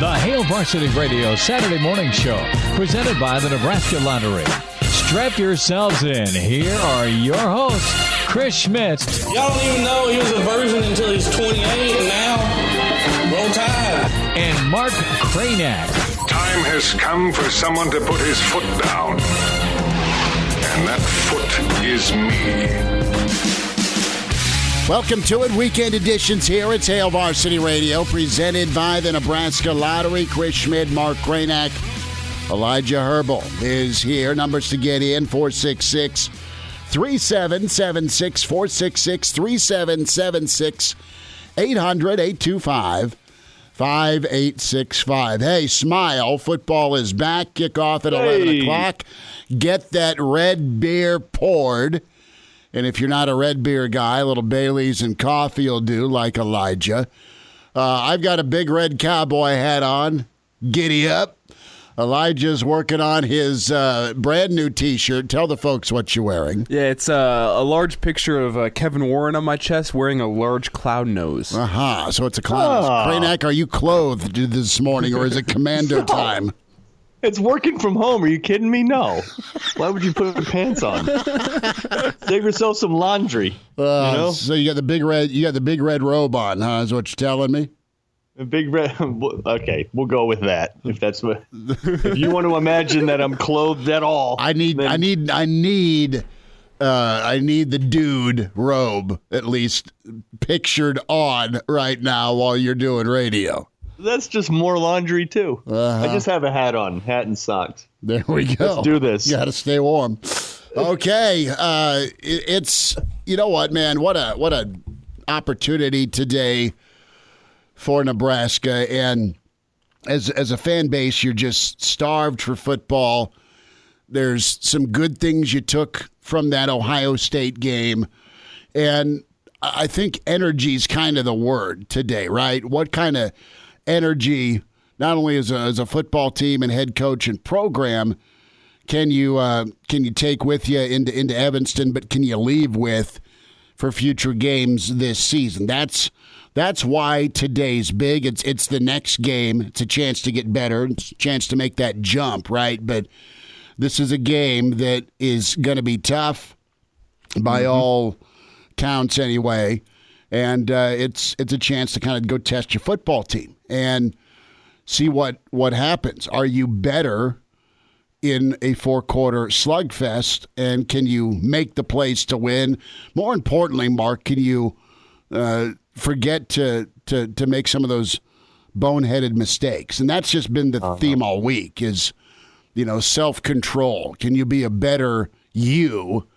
The Hail Varsity Radio Saturday morning show, presented by the Nebraska Lottery. Strap yourselves in. Here are your hosts, Chris Schmidt. Y'all don't even know he was a virgin until he's 28, and now, roll tide. And Mark Cranack. Time has come for someone to put his foot down. And that foot is me. Welcome to it. Weekend editions here. It's Hail Varsity Radio, presented by the Nebraska Lottery. Chris Schmidt, Mark Cranack, Elijah Herbal is here. Numbers to get in, 466-3776, 466-3776, 800-825-5865. Hey, smile. Football is back. Kickoff at 11 o'clock. Get that red beer poured. And if you're not a red beer guy, a little Bailey's and coffee will do, like Elijah. I've got a big red cowboy hat on. Giddy up. Elijah's working on his brand new T-shirt. Tell the folks what you're wearing. Yeah, it's a large picture of Kevin Warren on my chest wearing a large cloud nose. So it's a clown nose. Cranack, are you clothed this morning, or is it commando time? It's working from home. Are you kidding me? No. Why would you put pants on? Save yourself some laundry. So you got the big red robe on, huh? Is what you're telling me? A big red. Okay, we'll go with that. If that's what. If you want to imagine that I'm clothed at all, I need the dude robe at least pictured on right now while you're doing radio. That's just more laundry, too. I just have a hat on, hat and socks. There we go. Let's do this. You got to stay warm. Okay. It's, you know what, man? What a opportunity today for Nebraska. And as a fan base, you're just starved for football. There's some good things you took from that Ohio State game. And I think energy is kind of the word today, right? What kind of energy, not only as a football team and head coach and program, can you take with you into Evanston, but can you leave with for future games this season? That's why today's big. It's the next game. It's a chance to get better. It's a chance to make that jump, right? But this is a game that is going to be tough by all counts anyway. And it's a chance to kind of go test your football team and see what happens. Are you better in a four-quarter slugfest, and can you make the plays to win? More importantly, Mark, can you forget to make some of those boneheaded mistakes? And that's just been the theme all week is, self-control. Can you be a better you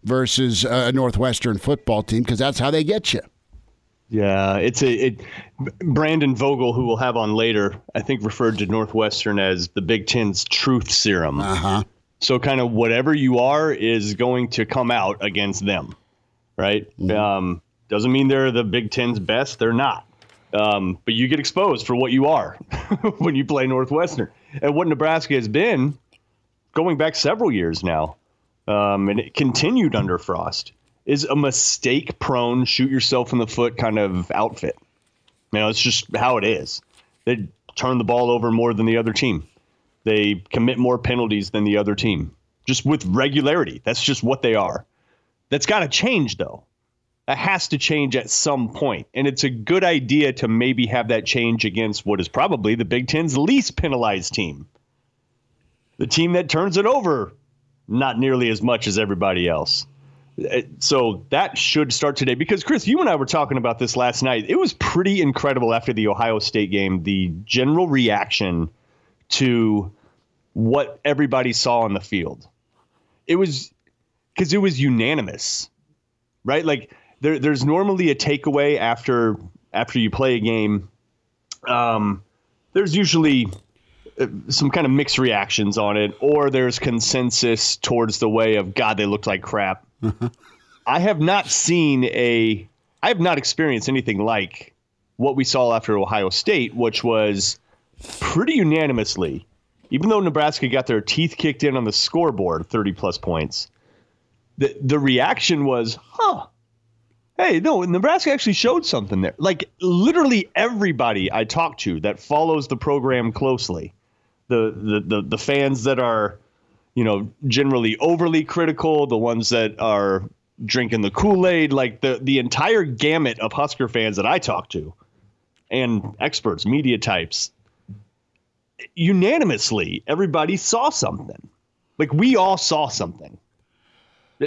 versus a Northwestern football team? Because that's how they get you. Yeah, Brandon Vogel, who we'll have on later, I think referred to Northwestern as the Big Ten's truth serum. So kind of whatever you are is going to come out against them, right? Doesn't mean they're the Big Ten's best. They're not. But you get exposed for what you are when you play Northwestern. And what Nebraska has been going back several years now, and it continued under Frost, is a mistake-prone, shoot-yourself-in-the-foot kind of outfit. It's just how it is. They turn the ball over more than the other team. They commit more penalties than the other team, just with regularity. That's just what they are. That's got to change, though. That has to change at some point. And it's a good idea to maybe have that change against what is probably the Big Ten's least penalized team. The team that turns it over not nearly as much as everybody else. So that should start today because, Chris, you and I were talking about this last night. It was pretty incredible after the Ohio State game, the general reaction to what everybody saw on the field. It was because it was unanimous, right? Like there's normally a takeaway after you play a game. There's usually some kind of mixed reactions on it, or there's consensus towards the way of, God, they looked like crap. I have not experienced anything like what we saw after Ohio State, which was pretty unanimously, even though Nebraska got their teeth kicked in on the scoreboard, 30 plus points, the reaction was, Hey, no, Nebraska actually showed something there. Like literally everybody I talk to that follows the program closely, the fans that are, generally overly critical, the ones that are drinking the Kool-Aid, like the entire gamut of Husker fans that I talk to, and experts, media types, unanimously, everybody saw something. Like we all saw something.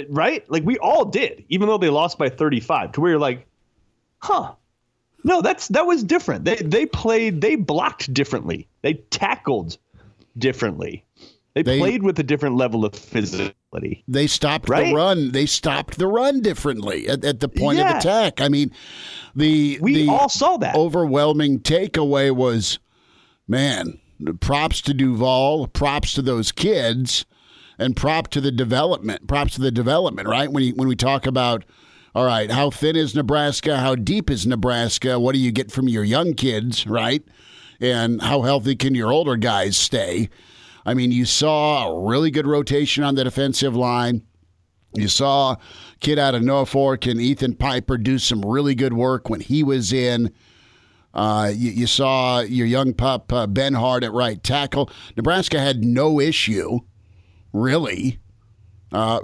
Right? Like we all did, even though they lost by 35, to where you're like, no, that was different. They blocked differently. They tackled differently. They played with a different level of physicality. They stopped the run. They stopped the run differently at the point of attack. I mean, we all saw that. Overwhelming takeaway was, man, props to Duval, props to those kids. And props to the development, right? When we talk about, all right, how thin is Nebraska? How deep is Nebraska? What do you get from your young kids, right? And how healthy can your older guys stay? I mean, you saw a really good rotation on the defensive line. You saw a kid out of Norfolk and Ethan Piper do some really good work when he was in. You saw your young pup, Ben Hart, at right tackle. Nebraska had no issue really,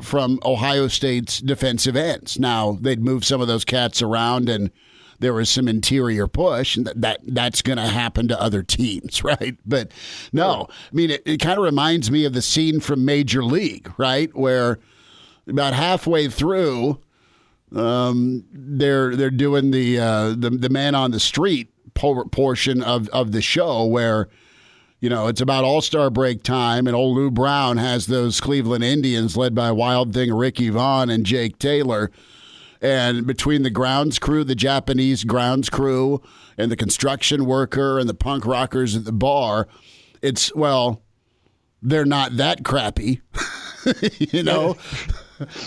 from Ohio State's defensive ends. Now, they'd move some of those cats around, and there was some interior push, and that's going to happen to other teams, right? But no, I mean, it kind of reminds me of the scene from Major League, right, where about halfway through, they're doing the man on the street portion of the show where, it's about all-star break time, and old Lou Brown has those Cleveland Indians led by Wild Thing Ricky Vaughn and Jake Taylor. And between the grounds crew, the Japanese grounds crew, and the construction worker and the punk rockers at the bar, they're not that crappy, I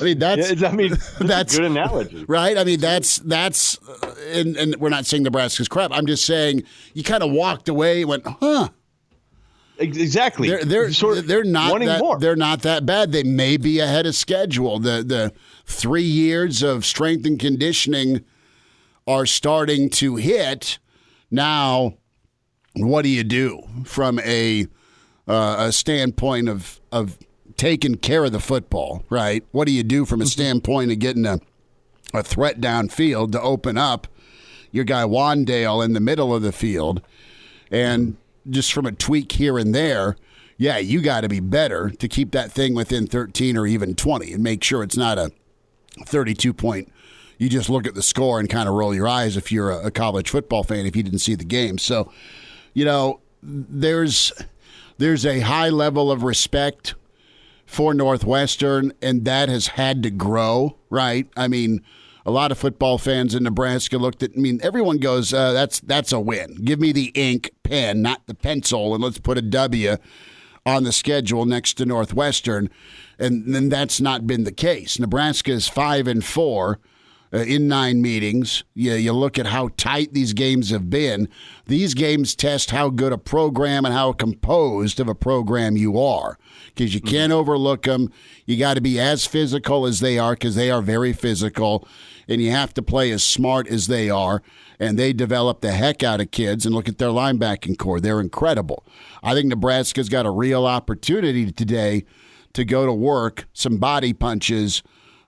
mean, that's a good analogy, right? I mean, that's and we're not saying Nebraska's crap. I'm just saying you kind of walked away and went, huh. Exactly. They're not that more. They're not that bad. They may be ahead of schedule. The 3 years of strength and conditioning are starting to hit. Now, what do you do from a standpoint of taking care of the football, right? What do you do from a standpoint of getting a threat downfield to open up your guy Wandale in the middle of the field? And just from a tweak here and there, you got to be better to keep that thing within 13 or even 20 and make sure it's not a 32-point. You just look at the score and kind of roll your eyes if you're a college football fan if you didn't see the game. So, there's a high level of respect for Northwestern, and that has had to grow, right? I mean, a lot of football fans in Nebraska looked at, everyone goes, that's a win. Give me the ink pen, not the pencil, and let's put a W on the schedule next to Northwestern. And then that's not been the case. Nebraska is 5-4 in 9 meetings. You look at how tight these games have been. These games test how good a program and how composed of a program you are, because you can't overlook them. You got to be as physical as they are, because they are very physical, and you have to play as smart as they are, and they develop the heck out of kids. And look at their linebacking core. They're incredible. I think Nebraska's got a real opportunity today to go to work, some body punches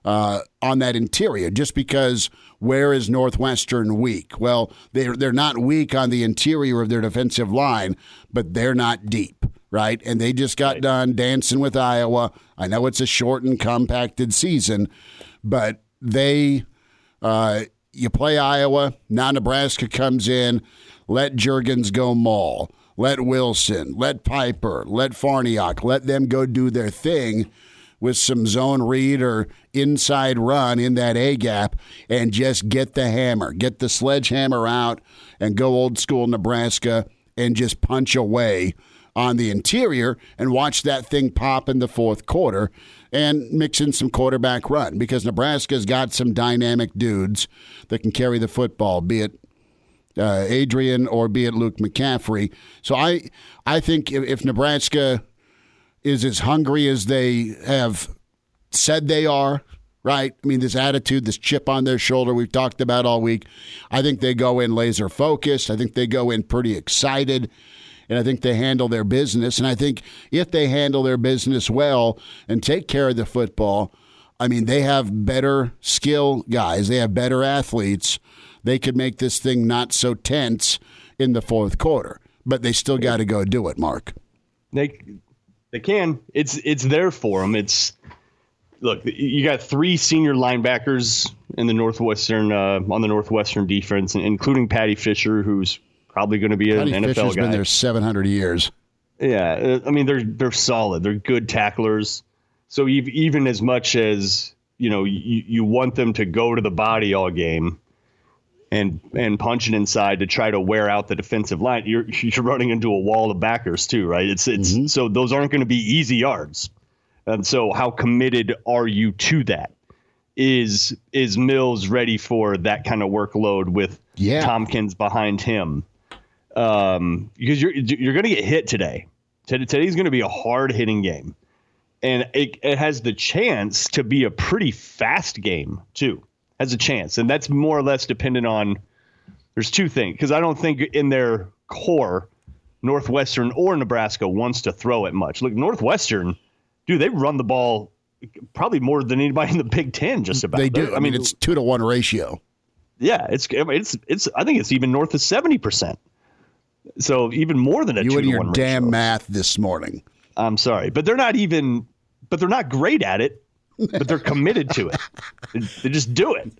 on that interior, just because where is Northwestern weak? Well, they're not weak on the interior of their defensive line, but they're not deep, right? And they just got done dancing with Iowa. I know it's a short and compacted season, but you play Iowa, now Nebraska comes in, let Juergens go maul, let Wilson, let Piper, let Farniok, let them go do their thing with some zone read or inside run in that A-gap, and just get the hammer, get the sledgehammer out, and go old school Nebraska and just punch away on the interior and watch that thing pop in the fourth quarter and mix in some quarterback run, because Nebraska's got some dynamic dudes that can carry the football, be it Adrian or be it Luke McCaffrey. So I think if Nebraska is as hungry as they have said they are, right? I mean, this attitude, this chip on their shoulder we've talked about all week. I think they go in laser focused. I think they go in pretty excited, and I think they handle their business. And I think if they handle their business well and take care of the football, I mean, they have better skill guys. They have better athletes. They could make this thing not so tense in the fourth quarter, but they still got to go do it, Mark. They can. It's there for them. Look, you got 3 senior linebackers in the Northwestern on the Northwestern defense, including Patty Fisher, who's probably going to be an NFL Fisher's guy. Been there 700 years. Yeah, I mean they're solid. They're good tacklers. So even as much as you want them to go to the body all game and punch it inside to try to wear out the defensive line, you're running into a wall of backers too, right? It's so those aren't going to be easy yards. And so how committed are you to that? Is Mills ready for that kind of workload with Tompkins behind him? Because you're going to get hit today. Today's going to be a hard hitting game. And it has the chance to be a pretty fast game too. Has a chance. And that's more or less dependent on, there's 2 things. Because I don't think in their core, Northwestern or Nebraska wants to throw it much. Look, Northwestern, dude, they run the ball probably more than anybody in the Big Ten. Just about. They do. I mean, it's 2-to-1 ratio. Yeah, it's. I think it's even north of 70%. So even more than a 2-to-1 ratio. You and your damn math this morning. I'm sorry, but they're not even. But they're not great at it. But they're committed to it. They just do it.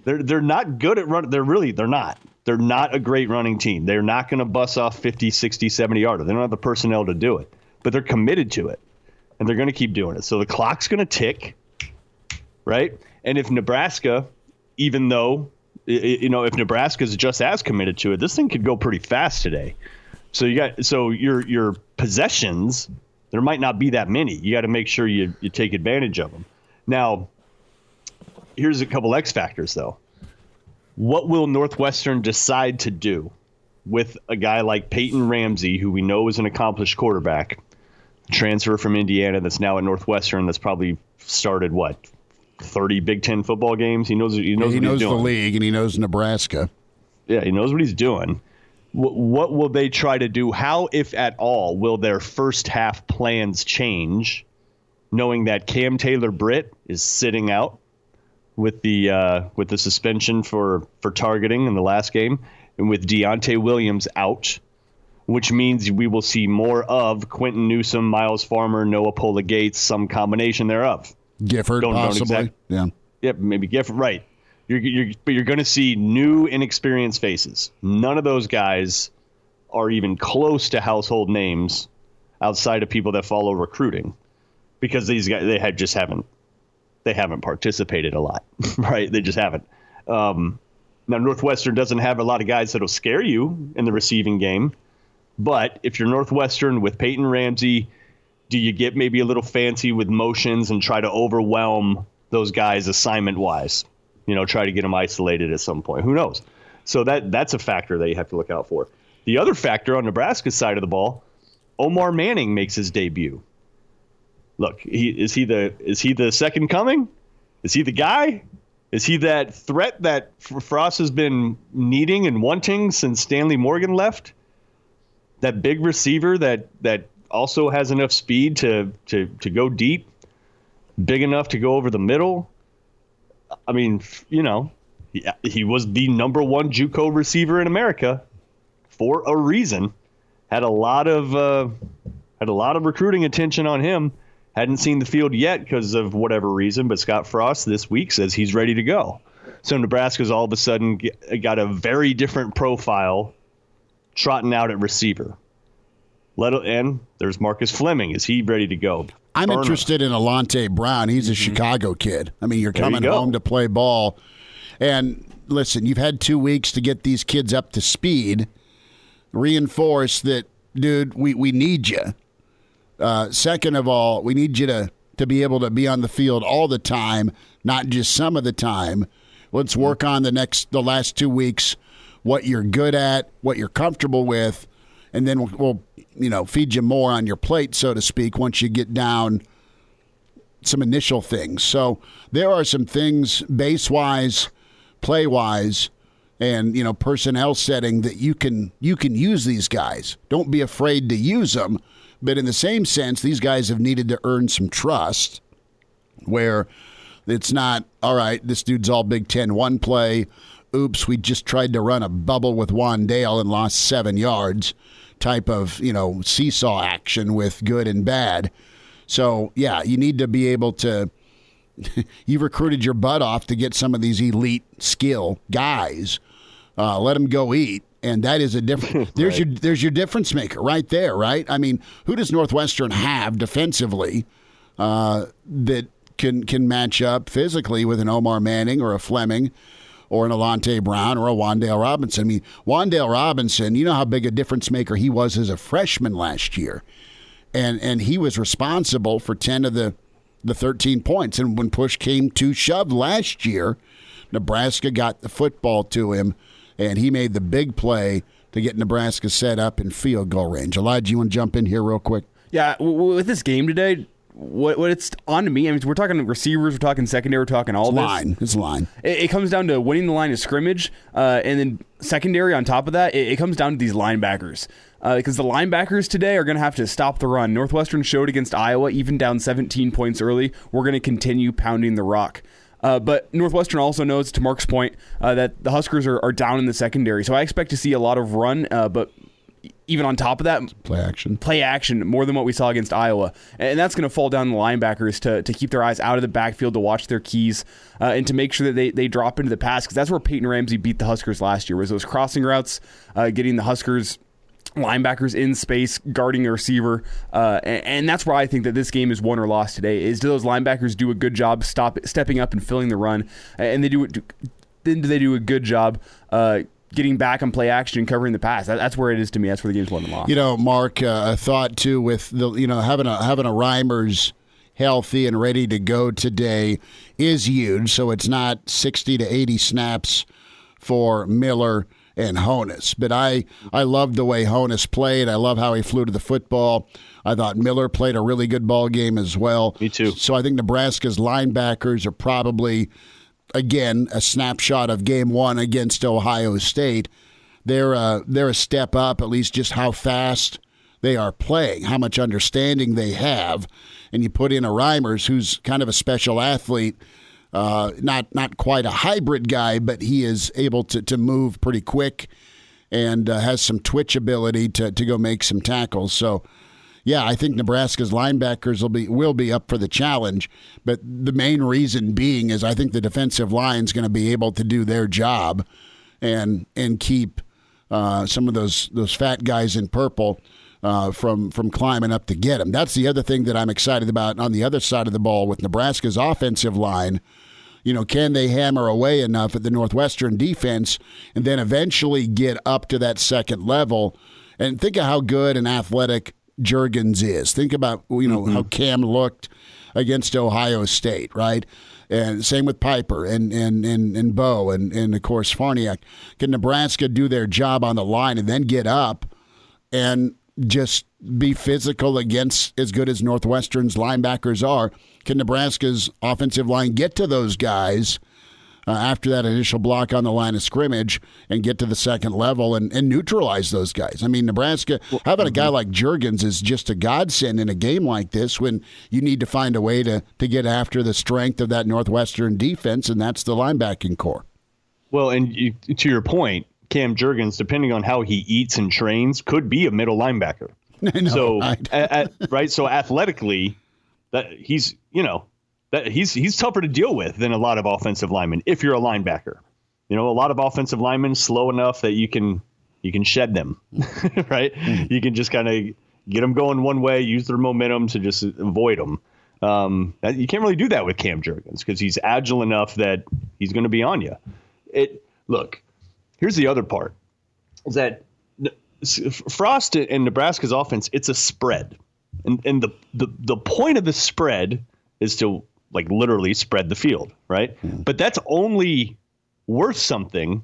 They're not good at running. They're not. They're not a great running team. They're not going to bust off 50, 60, 70 yards. They don't have the personnel to do it. But they're committed to it. And they're going to keep doing it. So the clock's going to tick, right? And if Nebraska, even though, if Nebraska's just as committed to it, this thing could go pretty fast today. So your possessions, there might not be that many. You got to make sure you take advantage of them. Now, here's a couple X factors, though. What will Northwestern decide to do with a guy like Peyton Ramsey, who we know is an accomplished quarterback, transfer from Indiana that's now at Northwestern, that's probably started 30 Big Ten football games. He knows what he's doing. He knows the league and he knows Nebraska. Yeah, he knows what he's doing. What will they try to do? How, if at all, will their first half plans change, knowing that Cam Taylor-Britt is sitting out with the suspension for targeting in the last game, and with Deontay Williams out, which means we will see more of Quentin Newsome, Miles Farmer, Noah Pola-Gates, some combination thereof. Gifford, possibly. Yeah, maybe Gifford. Right. But you're going to see new, inexperienced faces. None of those guys are even close to household names outside of people that follow recruiting, because these guys they haven't participated a lot, right? They just haven't. Now Northwestern doesn't have a lot of guys that'll scare you in the receiving game, but if you're Northwestern with Peyton Ramsey, do you get maybe a little fancy with motions and try to overwhelm those guys assignment wise? Try to get them isolated at some point. Who knows? So that's a factor that you have to look out for. The other factor on Nebraska's side of the ball, Omar Manning makes his debut. Look, is he the second coming? Is he the guy? Is he that threat that Frost has been needing and wanting since Stanley Morgan left? That big receiver that also has enough speed to go deep, big enough to go over the middle. I mean, he was the number 1 JUCO receiver in America for a reason. Had a lot of recruiting attention on him. Hadn't seen the field yet because of whatever reason, but Scott Frost this week says he's ready to go. So Nebraska's all of a sudden got a very different profile trotting out at receiver. And there's Marcus Fleming. Is he ready to go? I'm interested in Alante Brown. He's a Chicago kid. I mean, you're coming home to play ball. And listen, you've had 2 weeks to get these kids up to speed. Reinforce that, dude, we need you. Second of all, we need you to be able to be on the field all the time, not just some of the time. Let's work on the last 2 weeks, what you're good at, what you're comfortable with, and then we'll feed you more on your plate, so to speak, once you get down some initial things. So there are some things base-wise, play-wise, and personnel setting that you can use these guys. Don't be afraid to use them. But in the same sense, these guys have needed to earn some trust where it's not, all right, this dude's all Big Ten one play. Oops, we just tried to run a bubble with Wandale and lost 7 yards type of, seesaw action with good and bad. So, yeah, you need to be able to – you recruited your butt off to get some of these elite skill guys. Let them go eat. And that is a different. There's your difference maker right there, right? I mean, who does Northwestern have defensively that can match up physically with an Omar Manning or a Fleming or an Alante Brown or a Wandale Robinson? I mean, Wandale Robinson, you know how big a difference maker he was as a freshman last year, and he was responsible for 10 of the 13 points. And when push came to shove last year, Nebraska got the football to him. And he made the big play to get Nebraska set up in field goal range. Elijah, you want to jump in here real quick? Yeah, with this game today, what it's on to me, I mean, we're talking receivers, we're talking secondary, we're talking all this. It's line. It comes down to winning the line of scrimmage, and then secondary on top of that, it comes down to these linebackers. Because the linebackers today are going to have to stop the run. Northwestern showed against Iowa, even down 17 points early, we're going to continue pounding the rock. But Northwestern also knows, to Mark's point, that the Huskers are down in the secondary. So I expect to see a lot of run, but even on top of that, play action more than what we saw against Iowa. And that's going to fall down the linebackers to keep their eyes out of the backfield, to watch their keys, and to make sure that they drop into the pass. Because that's where Peyton Ramsey beat the Huskers last year, was those crossing routes, getting the Huskers linebackers in space, guarding a receiver, and that's why I think that this game is won or lost today. Is do those linebackers do a good job stepping up and filling the run, and do they do a good job getting back on play action and covering the pass? That's where it is to me. That's where the game's won and lost. Mark, a thought too with the having a Reimers healthy and ready to go today is huge. So it's not 60 to 80 snaps for Miller and Honus. But I loved the way Honus played. I love how he flew to the football. I thought Miller played a really good ball game as well. Me too. So I think Nebraska's linebackers are probably, again, a snapshot of game one against Ohio State. They're a step up, at least just how fast they are playing, how much understanding they have. And you put in a Reimers, who's kind of a special athlete, not quite a hybrid guy, but he is able to move pretty quick and has some twitch ability to go make some tackles. So, yeah, I think Nebraska's linebackers will be up for the challenge. But the main reason being is I think the defensive line's going to be able to do their job and keep some of those fat guys in purple from climbing up to get them. That's the other thing that I'm excited about on the other side of the ball with Nebraska's offensive line. Can they hammer away enough at the Northwestern defense and then eventually get up to that second level? And think of how good and athletic Juergens is. Think about how Cam looked against Ohio State, right? And same with Piper and Bo and of course Farniak. Can Nebraska do their job on the line and then get up and just be physical against as good as Northwestern's linebackers are? Can Nebraska's offensive line get to those guys after that initial block on the line of scrimmage and get to the second level and neutralize those guys? I mean, Nebraska, having a guy like Juergens is just a godsend in a game like this when you need to find a way to get after the strength of that Northwestern defense, and that's the linebacking core. Well, and to your point, Cam Juergens, depending on how he eats and trains, could be a middle linebacker. I know, so, right? Right. So athletically, that he's tougher to deal with than a lot of offensive linemen. If you're a linebacker, a lot of offensive linemen slow enough that you can shed them, right? Mm-hmm. You can just kind of get them going one way, use their momentum to just avoid them. You can't really do that with Cam Juergens because he's agile enough that he's going to be on you. Look, here's the other part: is that Frost and Nebraska's offense, it's a spread. And the point of the spread is to literally spread the field, right? Mm. But that's only worth something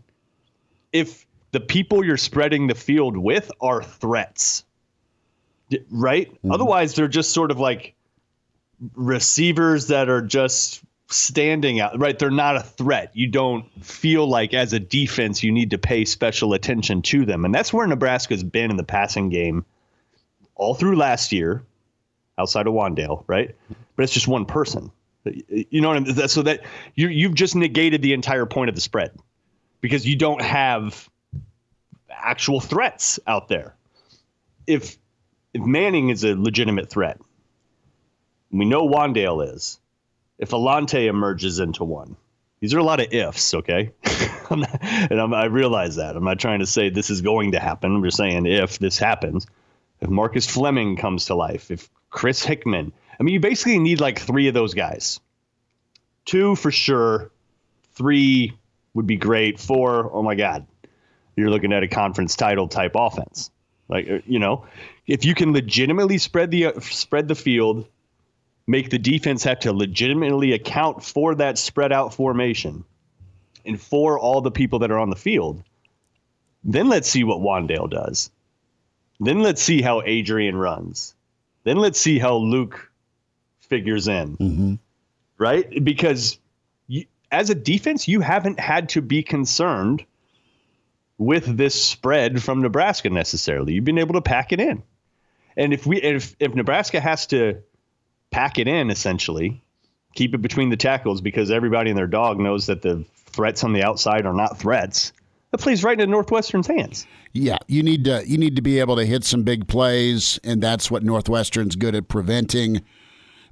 if the people you're spreading the field with are threats, right? Mm. Otherwise, they're just sort of receivers that are just standing out, right? They're not a threat. You don't feel like as a defense you need to pay special attention to them. And that's where Nebraska's been in the passing game all through last year, outside of Wandale, right? But it's just one person. You know what I mean? So that you've just negated the entire point of the spread because you don't have actual threats out there. If Manning is a legitimate threat, we know Wandale is. If Alante emerges into one, these are a lot of ifs, okay? I realize that. I'm not trying to say this is going to happen. I'm just saying if this happens, if Marcus Fleming comes to life, if Chris Hickman, I mean, you basically need like 3 of those guys. 2 for sure. 3 would be great. 4, oh my God, you're looking at a conference title type offense. Like, you know, if you can legitimately spread the field, make the defense have to legitimately account for that spread out formation and for all the people that are on the field, then let's see what Wandale does. Then let's see how Adrian runs. Then let's see how Luke figures in, right? Because as a defense, you haven't had to be concerned with this spread from Nebraska necessarily. You've been able to pack it in. And if Nebraska has to pack it in, essentially, keep it between the tackles because everybody and their dog knows that the threats on the outside are not threats, that plays right into Northwestern's hands. Yeah, you need to be able to hit some big plays, and that's what Northwestern's good at preventing.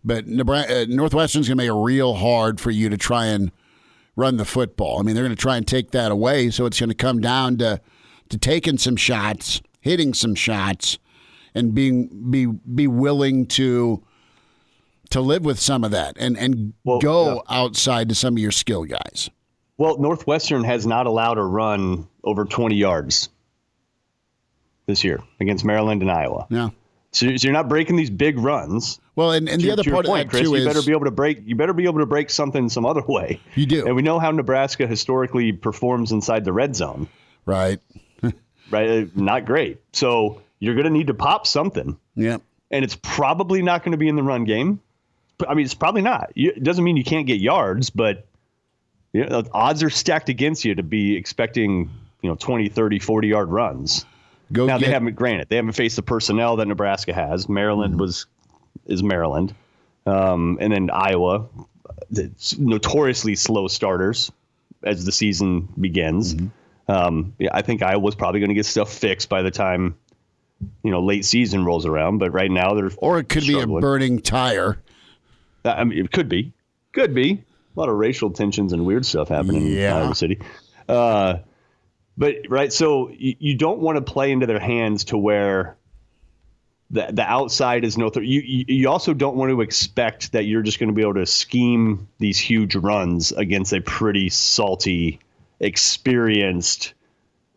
But Northwestern's going to make it real hard for you to try and run the football. I mean, they're going to try and take that away, so it's going to come down to taking some shots, hitting some shots, and be willing to live with some of that and go outside to some of your skill guys. Well, Northwestern has not allowed a run over 20 yards this year against Maryland and Iowa. Yeah. So you're not breaking these big runs. Well, and the other part of that Chris, too is you better be able to break something some other way. You do. And we know how Nebraska historically performs inside the red zone. Right. Right. Not great. So you're going to need to pop something. Yeah. And it's probably not going to be in the run game. I mean, it's probably not. It doesn't mean you can't get yards, but you know, odds are stacked against you to be expecting, 20, 30, 40-yard runs. They haven't faced the personnel that Nebraska has. Maryland is Maryland. And then Iowa, it's notoriously slow starters as the season begins. I think Iowa's probably going to get stuff fixed by the time, late season rolls around. But right now they're or it could struggling. be a burning tire. I mean, it could be. A lot of racial tensions and weird stuff happening in Iowa City. But right, so you don't want to play into their hands to where the outside is no threat. You also don't want to expect that you're just going to be able to scheme these huge runs against a pretty salty, experienced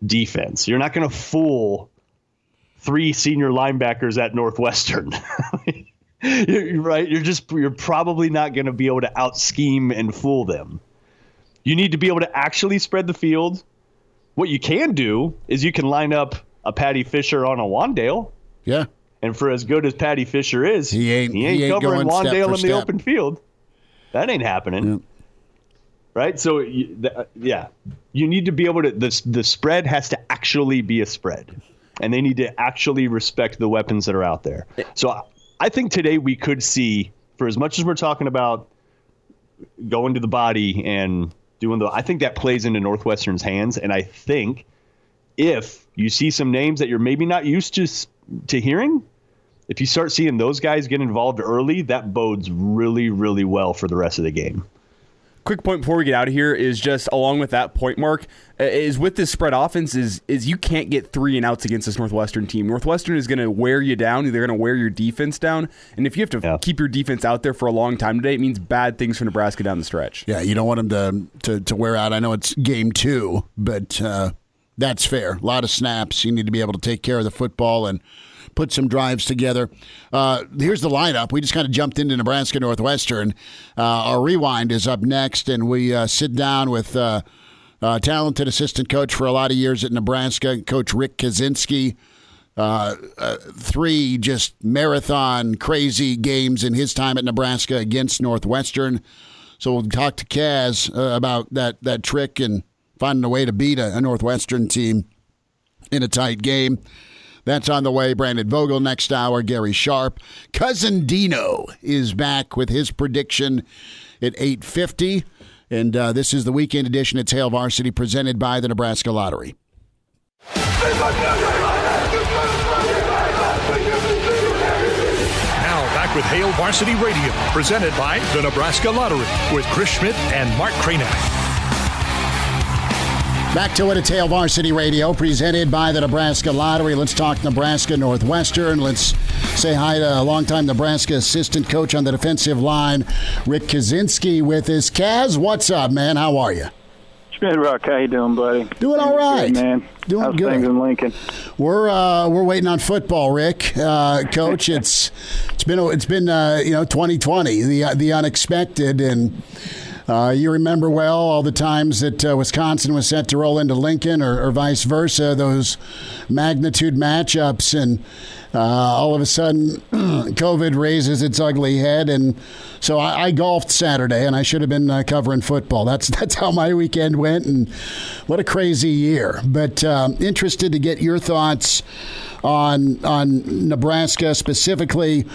defense. You're not going to fool 3 senior linebackers at Northwestern. Right? You're probably not going to be able to out scheme and fool them. You need to be able to actually spread the field. What you can do is you can line up a Patty Fisher on a Wandale. Yeah. And for as good as Patty Fisher is, he ain't covering Wandale in the open field. That ain't happening. Yep. Right? So, you need to be able to the spread has to actually be a spread. And they need to actually respect the weapons that are out there. So I think today we could see, for as much as we're talking about going to the body and I think that plays into Northwestern's hands. And I think if you see some names that you're maybe not used to hearing, if you start seeing those guys get involved early, that bodes really, really well for the rest of the game. Quick point before we get out of here is just along with that point, Mark, is with this spread offense is you can't get 3 and outs against this Northwestern team. Northwestern is going to wear you down. They're going to wear your defense down. And if you have to keep your defense out there for a long time today, it means bad things for Nebraska down the stretch. Yeah, you don't want them to wear out. I know it's game 2, but that's fair. A lot of snaps. You need to be able to take care of the football and put some drives together. Here's the lineup. We just kind of jumped into Nebraska Northwestern. Our rewind is up next, and we sit down with talented assistant coach for a lot of years at Nebraska, Coach Rick Kaczenski. 3 just marathon crazy games in his time at Nebraska against Northwestern. So we'll talk to Kaz about that trick and finding a way to beat a Northwestern team in a tight game. That's on the way. Brandon Vogel next hour. Gary Sharp. Cousin Dino is back with his prediction at 8:50. And this is the weekend edition at Hail Varsity presented by the Nebraska Lottery. Now back with Hail Varsity Radio, presented by the Nebraska Lottery with Chris Schmidt and Mark Cranack. Back to it at Hail Varsity Radio, presented by the Nebraska Lottery. Let's talk Nebraska Northwestern. Let's say hi to a longtime Nebraska assistant coach on the defensive line, Rick Kaczenski, with us. Kaz, what's up, man? How are you? Schmidt, Rock, how you doing, buddy? Doing all right, good, man. Doing How's good. Things in Lincoln? We're waiting on football, Rick. Coach, it's been 2020, the unexpected, and you remember well all the times that Wisconsin was set to roll into Lincoln or vice versa, those magnitude matchups, and all of a sudden COVID raises its ugly head, and so I golfed Saturday, and I should have been covering football. That's how my weekend went, and what a crazy year. But interested to get your thoughts on Nebraska specifically.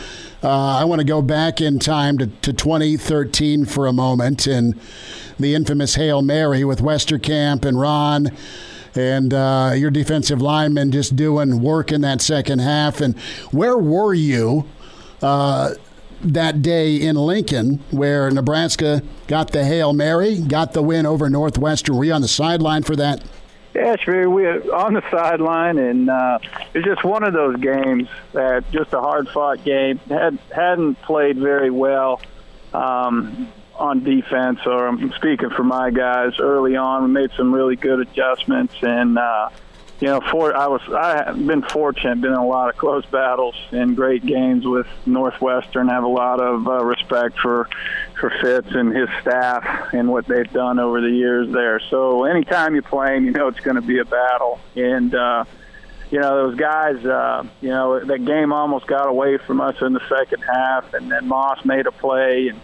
I want to go back in time to 2013 for a moment, and the infamous Hail Mary with Westerkamp and Ron and your defensive linemen just doing work in that second half. And where were you that day in Lincoln where Nebraska got the Hail Mary, got the win over Northwestern? Were you on the sideline for that? Yeah, sure. We were on the sideline, and it's just one of those games that just a hard-fought game. Hadn't played very well on defense, or I'm speaking for my guys. Early on, we made some really good adjustments, and I have been fortunate, been in a lot of close battles and great games with Northwestern. I have a lot of respect for Fitz and his staff and what they've done over the years there. So anytime you play them, it's going to be a battle. And, those guys, that game almost got away from us in the second half, and then Moss made a play and,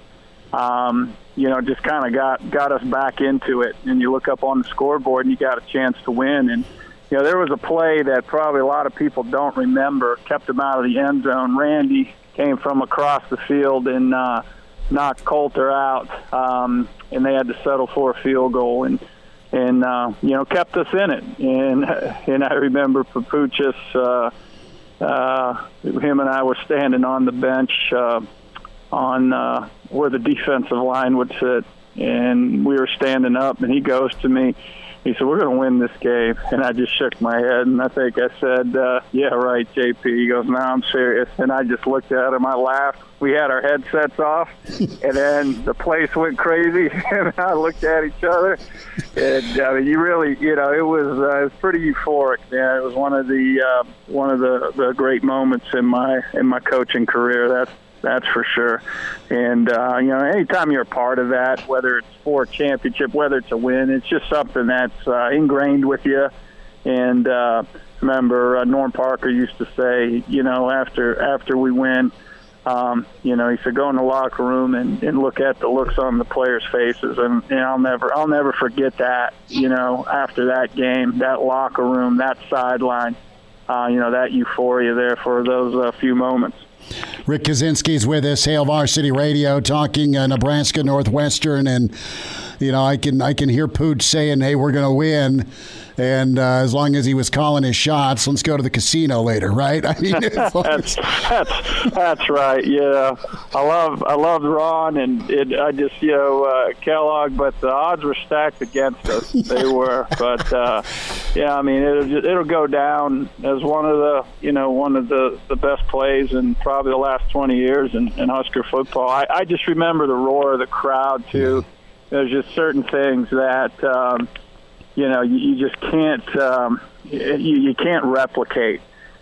just kind of got us back into it. And you look up on the scoreboard and you got a chance to win. And, there was a play that probably a lot of people don't remember, kept them out of the end zone. Randy came from across the field and knocked Coulter out, and they had to settle for a field goal and kept us in it. And I remember Papuchis, him and I were standing on the bench on where the defensive line would sit, and we were standing up, and he goes to me. He said, "We're going to win this game." And I just shook my head, and I think I said, "Yeah, right, JP." He goes, "No, I'm serious." And I just looked at him. I laughed. We had our headsets off, and then the place went crazy, and I looked at each other. And you really, it was pretty euphoric, man. It was one of the great moments in my coaching career. That's for sure. And, anytime you're a part of that, whether it's for a championship, whether it's a win, it's just something that's ingrained with you. And remember, Norm Parker used to say, after we win, he said, go in the locker room and look at the looks on the players' faces. And I'll never forget that, after that game, that locker room, that sideline, that euphoria there for those few moments. Rick Kaczenski is with us, Hail Varsity Radio, talking Nebraska Northwestern, and I can hear Pooch saying, "Hey, we're going to win," and as long as he was calling his shots, let's go to the casino later, right? I mean, that's right. Yeah, I love Ron and I just Kellogg, but the odds were stacked against us. They were, but it'll go down as one of the best plays in probably the last 20 years in Husker football. I just remember the roar of the crowd too. There's just certain things that you just can't you can't replicate,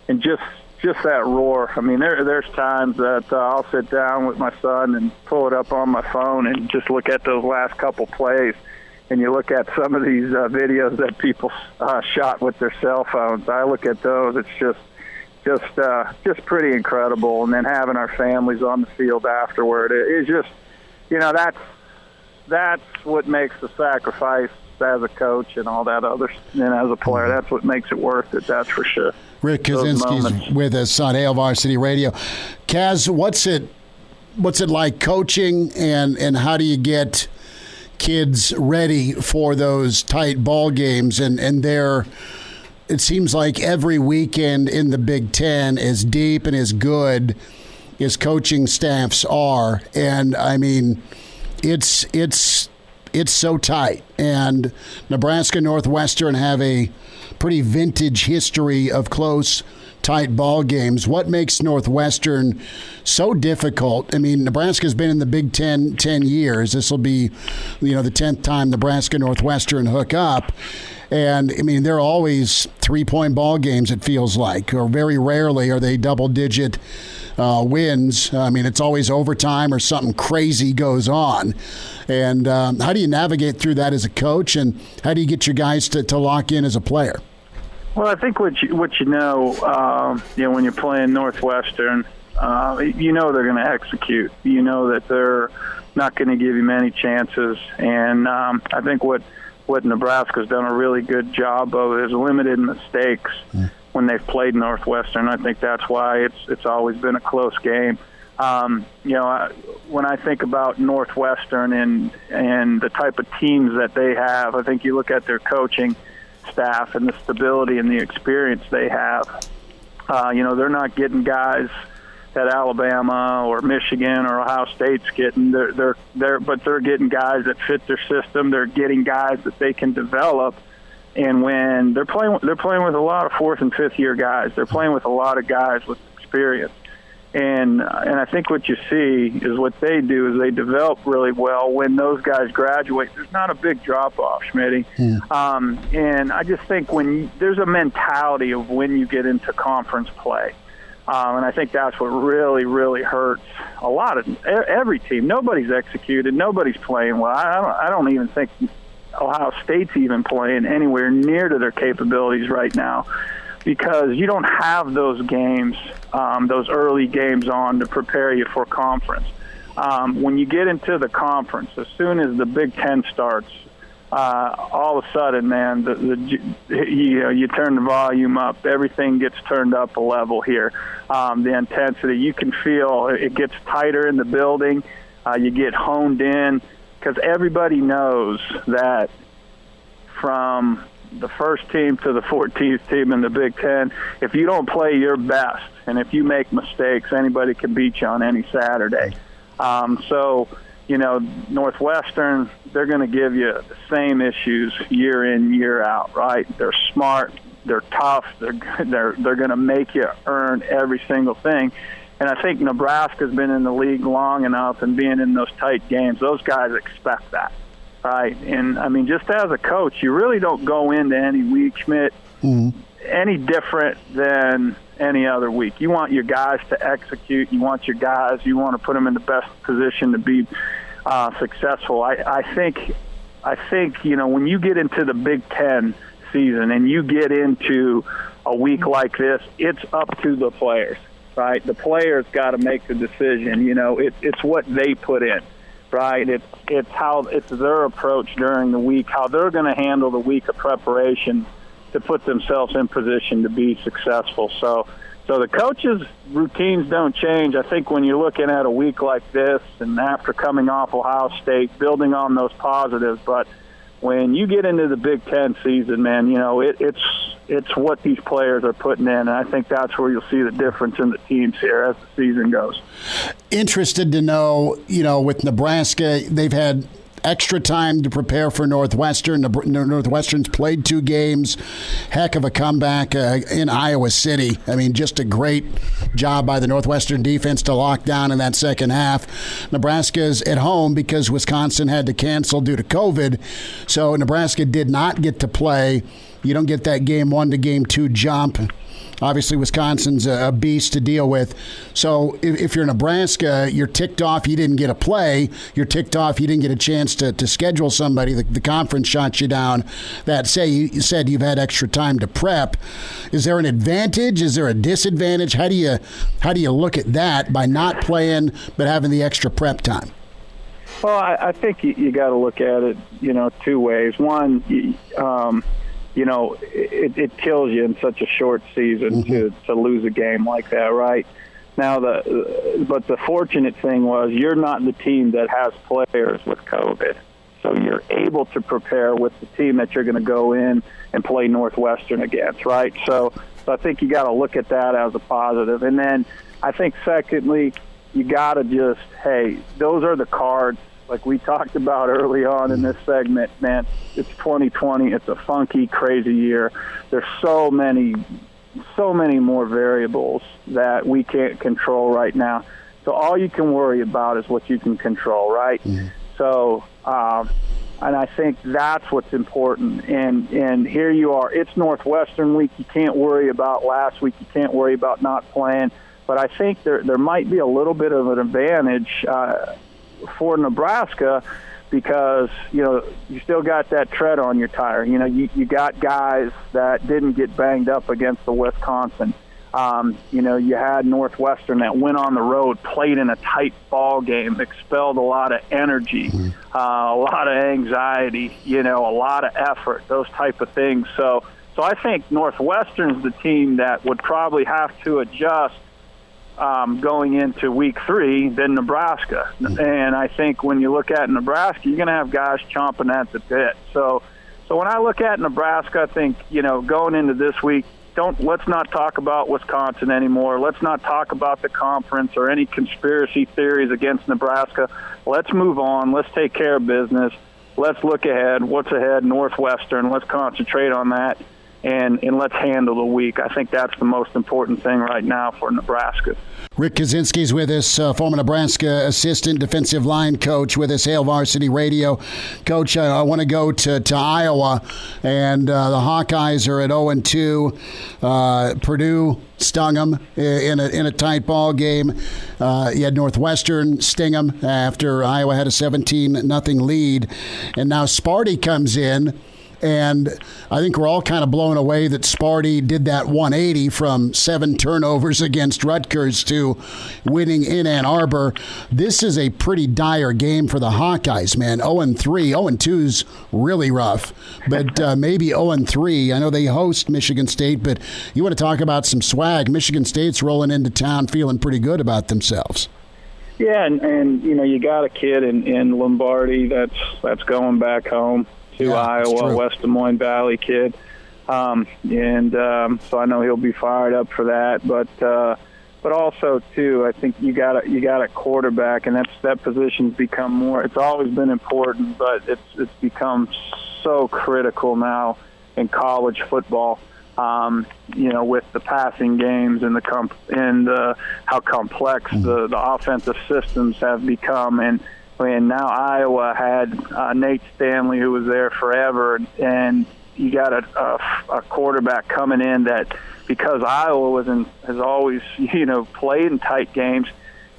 and just that roar. I mean, there's times that I'll sit down with my son and pull it up on my phone and just look at those last couple plays, and you look at some of these videos that people shot with their cell phones. I look at those. It's just pretty incredible. And then having our families on the field afterward, it's just, that's what makes the sacrifice as a coach and all that other, and as a player, that's what makes it worth it. That's for sure. Rick Kaczenski's with us on Hail Varsity Radio. Kaz, what's it like coaching, and how do you get kids ready for those tight ball games? And it seems like every weekend in the Big Ten, as deep and as good as coaching staffs are, and I mean, it's so tight. And Nebraska, Northwestern have a pretty vintage history of close, tight ball games. What makes Northwestern so difficult? I mean, Nebraska's been in the Big Ten 10 years. This will be, the 10th time Nebraska Northwestern hook up. And, I mean, they're always 3-point ball games, it feels like, or very rarely are they double-digit wins. I mean, it's always overtime or something crazy goes on. And how do you navigate through that as a coach, and how do you get your guys to lock in as a player? Well, I think what you know, when you're playing Northwestern, they're going to execute. You know that they're not going to give you many chances. And I think what Nebraska's done a really good job of is limited mistakes when they've played Northwestern. I think that's why it's always been a close game. When I think about Northwestern and the type of teams that they have, I think you look at their coaching staff and the stability and the experience they have. They're not getting guys that Alabama or Michigan or Ohio State's getting. But they're getting guys that fit their system. They're getting guys that they can develop. And when they're playing with a lot of 4th and 5th year guys. They're playing with a lot of guys with experience. And I think what you see is what they do is they develop really well when those guys graduate. There's not a big drop-off, Schmidt. Yeah. And I just think there's a mentality of when you get into conference play. And I think that's what really, really hurts a lot of every team. Nobody's executed. Nobody's playing well. I don't even think Ohio State's even playing anywhere near to their capabilities right now, because you don't have those games, those early games on to prepare you for conference. When you get into the conference, as soon as the Big Ten starts, all of a sudden, man, you turn the volume up. Everything gets turned up a level here. The intensity, you can feel it gets tighter in the building. You get honed in, because everybody knows that from the first team to the 14th team in the Big Ten, if you don't play your best and if you make mistakes, anybody can beat you on any Saturday. Northwestern, they're going to give you the same issues year in, year out, right? They're smart, they're tough, they're going to make you earn every single thing. And I think Nebraska's been in the league long enough and being in those tight games, those guys expect that. Right, and I mean, just as a coach, you really don't go into any week, Schmidt, any different than any other week. You want your guys to execute. You want your guys. You want to put them in the best position to be successful. I think when you get into the Big Ten season and you get into a week like this, it's up to the players. Right, the players got to make the decision. It's what they put in. Right, it's their approach during the week, how they're going to handle the week of preparation to put themselves in position to be successful. So the coaches' routines don't change. I think when you're looking at a week like this, and after coming off Ohio State, building on those positives, but when you get into the Big Ten season, man, it's what these players are putting in, and I think that's where you'll see the difference in the teams here as the season goes. Interested to know, with Nebraska, they've had extra time to prepare for Northwestern. Northwestern's played 2 games. Heck of a comeback in Iowa City. I mean, just a great job by the Northwestern defense to lock down in that second half. Nebraska's at home because Wisconsin had to cancel due to COVID. So Nebraska did not get to play. You don't get that game 1 to game 2 jump Obviously, Wisconsin's a beast to deal with. So if you're Nebraska, you're ticked off you didn't get a play. You're ticked off you didn't get a chance to schedule somebody. The conference shot you down. That say you said you've had extra time to prep. Is there an advantage? Is there a disadvantage? How do you look at that by not playing but having the extra prep time? Well, I think you got to look at it, two ways. One, it kills you in such a short season to lose a game like that, right? Now, but the fortunate thing was you're not the team that has players with COVID. So you're able to prepare with the team that you're going to go in and play Northwestern against, right? So I think you got to look at that as a positive. And then I think, secondly, you got to just, hey, those are the cards. Like we talked about early on in this segment, man, it's 2020. It's a funky, crazy year. There's so many more variables that we can't control right now. So all you can worry about is what you can control, right? Mm-hmm. So, and I think that's what's important. And here you are. It's Northwestern week. You can't worry about last week. You can't worry about not playing. But I think there might be a little bit of an advantage for Nebraska because, you still got that tread on your tire. You got guys that didn't get banged up against the Wisconsin. You had Northwestern that went on the road, played in a tight ball game, expelled a lot of energy, a lot of anxiety, a lot of effort, those type of things. So I think Northwestern's the team that would probably have to adjust going into week 3 than Nebraska. And I think when you look at Nebraska, you're going to have guys chomping at the bit. So when I look at Nebraska, I think, going into this week, let's not talk about Wisconsin anymore. Let's not talk about the conference or any conspiracy theories against Nebraska. Let's move on. Let's take care of business. Let's look ahead. What's ahead? Northwestern. Let's concentrate on that. And let's handle the week. I think that's the most important thing right now for Nebraska. Rick Kaczenski is with us, former Nebraska assistant defensive line coach with us, Hail Varsity Radio. Coach, I want to go to Iowa, and the Hawkeyes are at 0-2. Purdue stung them in a tight ball game. You had Northwestern sting them after Iowa had a 17-0 lead. And now Sparty comes in. And I think we're all kind of blown away that Sparty did that 180 from 7 turnovers against Rutgers to winning in Ann Arbor. This is a pretty dire game for the Hawkeyes, man. 0-3. 0-2's really rough, but maybe 0-3. I know they host Michigan State, but you want to talk about some swag. Michigan State's rolling into town feeling pretty good about themselves. Yeah, and you got a kid in Lombardi that's going back home to Iowa, West Des Moines Valley kid. So I know he'll be fired up for that. But also, too, I think you got a quarterback, and that position's become more – it's always been important, but it's become so critical now in college football, with the passing games and how complex the offensive systems have become. And now Iowa had Nate Stanley, who was there forever, and you got a quarterback coming in that, because Iowa has always played in tight games.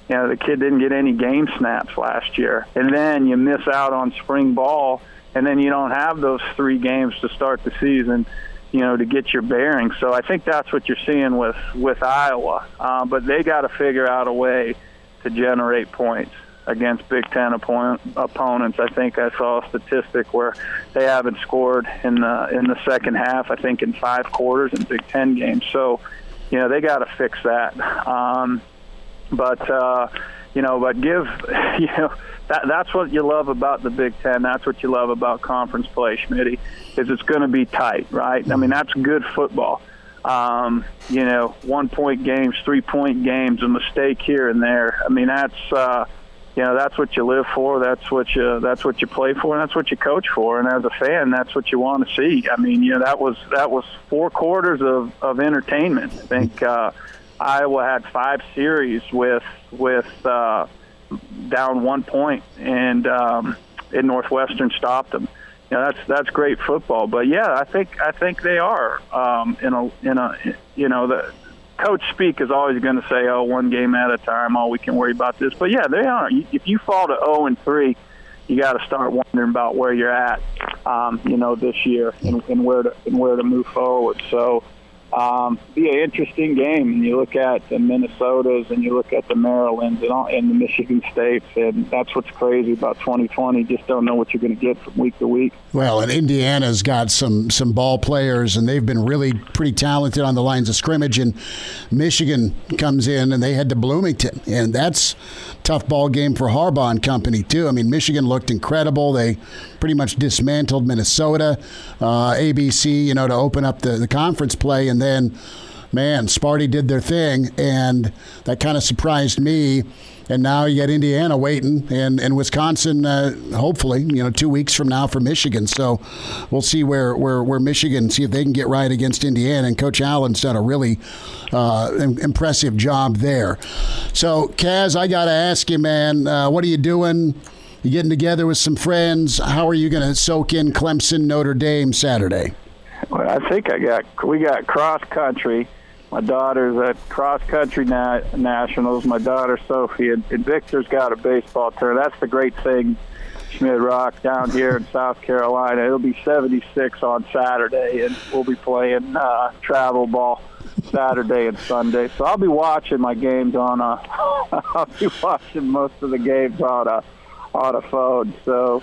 The kid didn't get any game snaps last year, and then you miss out on spring ball, and then you don't have those 3 games to start the season, to get your bearings. So I think that's what you're seeing with Iowa, but they got to figure out a way to generate points against Big Ten opponents. I think I saw a statistic where they haven't scored in the second half, I think, in 5 quarters in Big Ten games. So, they got to fix that. But that's what you love about the Big Ten. That's what you love about conference play, Schmitty, is it's going to be tight, right? I mean, that's good football. 1-point games, 3-point games, a mistake here and there. I mean, that's that's what you live for. That's what you play for, and that's what you coach for. And as a fan, that's what you want to see. I mean, that was 4 quarters of entertainment. I think Iowa had 5 series with down 1 point, and Northwestern stopped them. that's great football. But yeah, I think they are the coach speak is always going to say, one game at a time, we can worry about this. But yeah, they are. If you fall to 0-3, you got to start wondering about where you're at, this year and where to move forward. So, be an interesting game. And you look at the Minnesotas and you look at the Marylands and the Michigan States, and that's what's crazy about 2020. You just don't know what you're going to get from week to week. Well, and Indiana's got some ball players, and they've been really pretty talented on the lines of scrimmage. And Michigan comes in, and they head to Bloomington, and that's a tough ball game for Harbaugh and company too. I mean, Michigan looked incredible. They pretty much dismantled Minnesota, ABC, to open up the conference play, and then, man, Sparty did their thing, and that kind of surprised me. And now you got Indiana waiting, and Wisconsin, hopefully, 2 weeks from now for Michigan. So we'll see where Michigan, see if they can get right against Indiana. And Coach Allen's done a really impressive job there. So, Kaz, I got to ask you, man, what are you doing? You getting together with some friends? How are you going to soak in Clemson, Notre Dame Saturday? Well, I think we got cross country. My daughter's at cross country nationals. My daughter Sophie and Victor's got a baseball tournament. That's the great thing, Schmidt Rock, down here in South Carolina. It'll be 76 on Saturday, and we'll be playing travel ball Saturday and Sunday. So I'll be watching my games I'll be watching most of the games on a phone. So.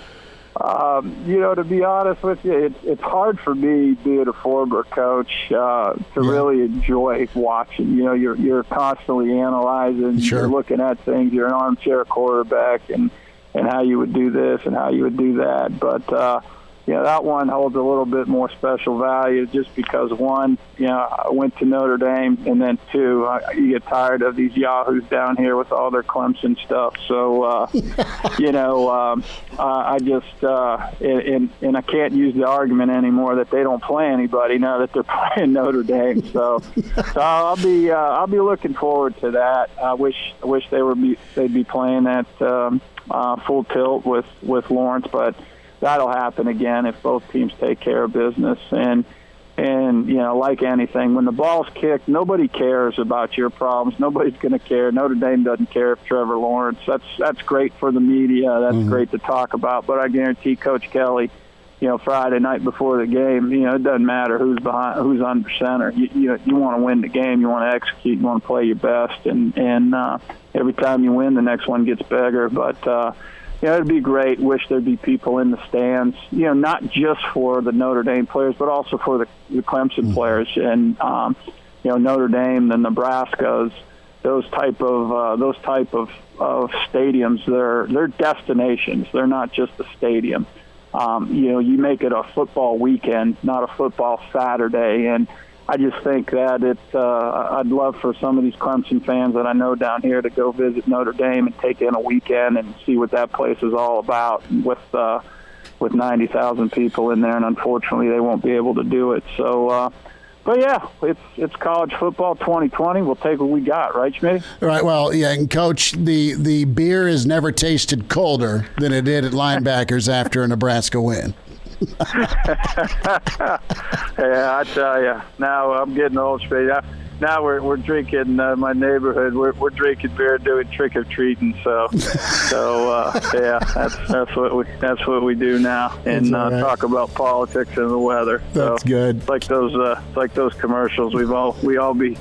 To be honest with you, it's hard for me being a former coach to really enjoy watching. You're constantly analyzing. Sure. You're looking at things. You're an armchair quarterback and how you would do this and how you would do that. But that one holds a little bit more special value just because, one, I went to Notre Dame, and then two, you get tired of these yahoos down here with all their Clemson stuff. So, I just and I can't use the argument anymore that they don't play anybody now that they're playing Notre Dame. So I'll be looking forward to that. I wish they'd be playing at full tilt with Lawrence, but that'll happen again if both teams take care of business. And like anything, when the ball's kicked, nobody cares about your problems. Nobody's going to care. Notre Dame doesn't care if Trevor Lawrence. That's great for the media. That's great to talk about. But I guarantee Coach Kelly, Friday night before the game, it doesn't matter who's under center. You want to win the game. You want to execute. You want to play your best. And every time you win, the next one gets bigger. But it'd be great. Wish there'd be people in the stands, not just for the Notre Dame players, but also for the Clemson players. And, Notre Dame, the Nebraskas, those type of stadiums, they're destinations. They're not just a stadium. You make it a football weekend, not a football Saturday. And I just think that I'd love for some of these Clemson fans that I know down here to go visit Notre Dame and take in a weekend and see what that place is all about with 90,000 people in there. And unfortunately, they won't be able to do it. So, but yeah, it's college football 2020. We'll take what we got, right, Schmidt? Right. Well, yeah, and Coach, the beer has never tasted colder than it did at Linebackers after a Nebraska win. Yeah, I tell you, now I'm getting old, straight. Now we're drinking my neighborhood. We're drinking beer, doing trick or treating. So yeah, that's what we do now, and right. Talk about politics and the weather. That's good. It's like those commercials. We all be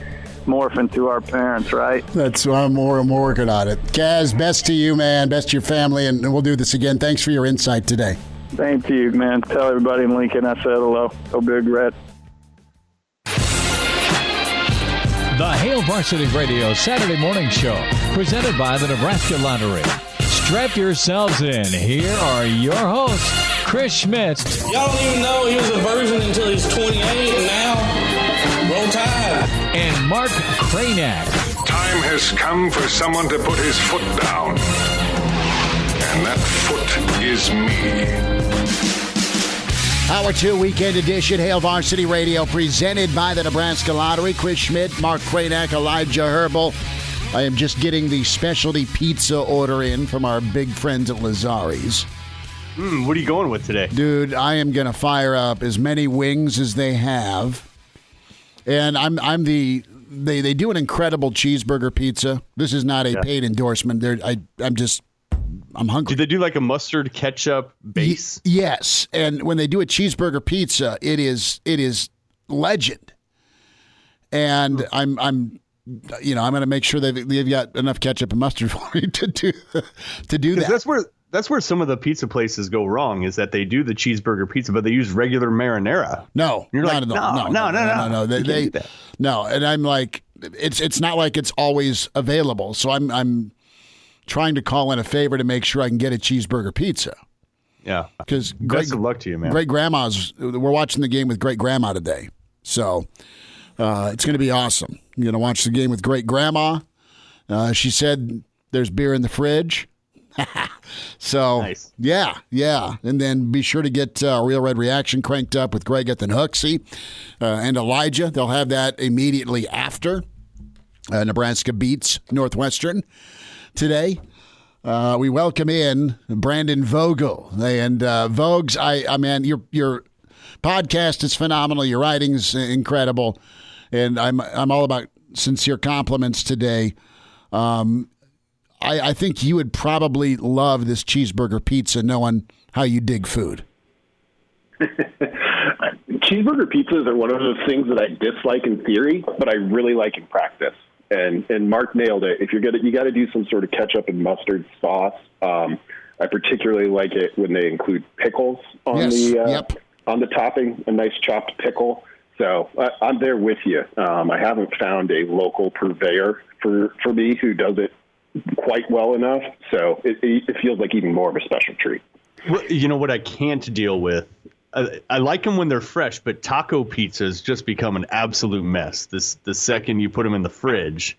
morphing to our parents, right? That's why I'm working on it. Kaz, best to you, man. Best to your family, and we'll do this again. Thanks for your insight today. Same to you, man. Tell everybody in Lincoln I said hello. Go Big Red. The Hail Varsity Radio Saturday morning show, presented by the Nebraska Lottery. Strap yourselves in. Here are your hosts, Chris Schmidt. Y'all don't even know he was a virgin until he's 28, and now roll tide. And Mark Cranack. Time has come for someone to put his foot down. And that foot is me. Hour 2 weekend edition, Hail Varsity Radio, presented by the Nebraska Lottery. Chris Schmidt, Mark Cranack, Elijah Herbal. I am just getting the specialty pizza order in from our big friends at Lazari's. What are you going with today? Dude, I am going to fire up as many wings as they have. And they do an incredible cheeseburger pizza. This is not a paid endorsement. I'm hungry. Do they do like a mustard ketchup base? Yes. And when they do a cheeseburger pizza, it is legend. And I'm going to make sure they've got enough ketchup and mustard for me to do that. That's where some of the pizza places go wrong, is that they do the cheeseburger pizza, but they use regular marinara. No, you're not like, at all. No. No, and I'm like, it's not like it's always available. So I'm trying to call in a favor to make sure I can get a cheeseburger pizza. Yeah, because best of luck to you, man. Great grandma's. We're watching the game with great grandma today, so it's going to be awesome. You're going to watch the game with great grandma. She said there's beer in the fridge. So nice. Yeah, and then be sure to get Real Red Reaction cranked up with Greg and Hooksy and Elijah. They'll have that immediately after Nebraska beats Northwestern today. We welcome in Brandon Vogel, and Vogues. I mean, your podcast is phenomenal. Your writing's incredible, and I'm all about sincere compliments today. I think you would probably love this cheeseburger pizza, knowing how you dig food. Cheeseburger pizzas are one of those things that I dislike in theory, but I really like in practice. And Mark nailed it. If you got to do some sort of ketchup and mustard sauce. I particularly like it when they include pickles on on the topping, a nice chopped pickle. So I'm there with you. I haven't found a local purveyor for me who does it quite well enough, so it feels like even more of a special treat. Well, you know what I can't deal with? I like them when they're fresh, but taco pizzas just become an absolute mess. The second you put them in the fridge,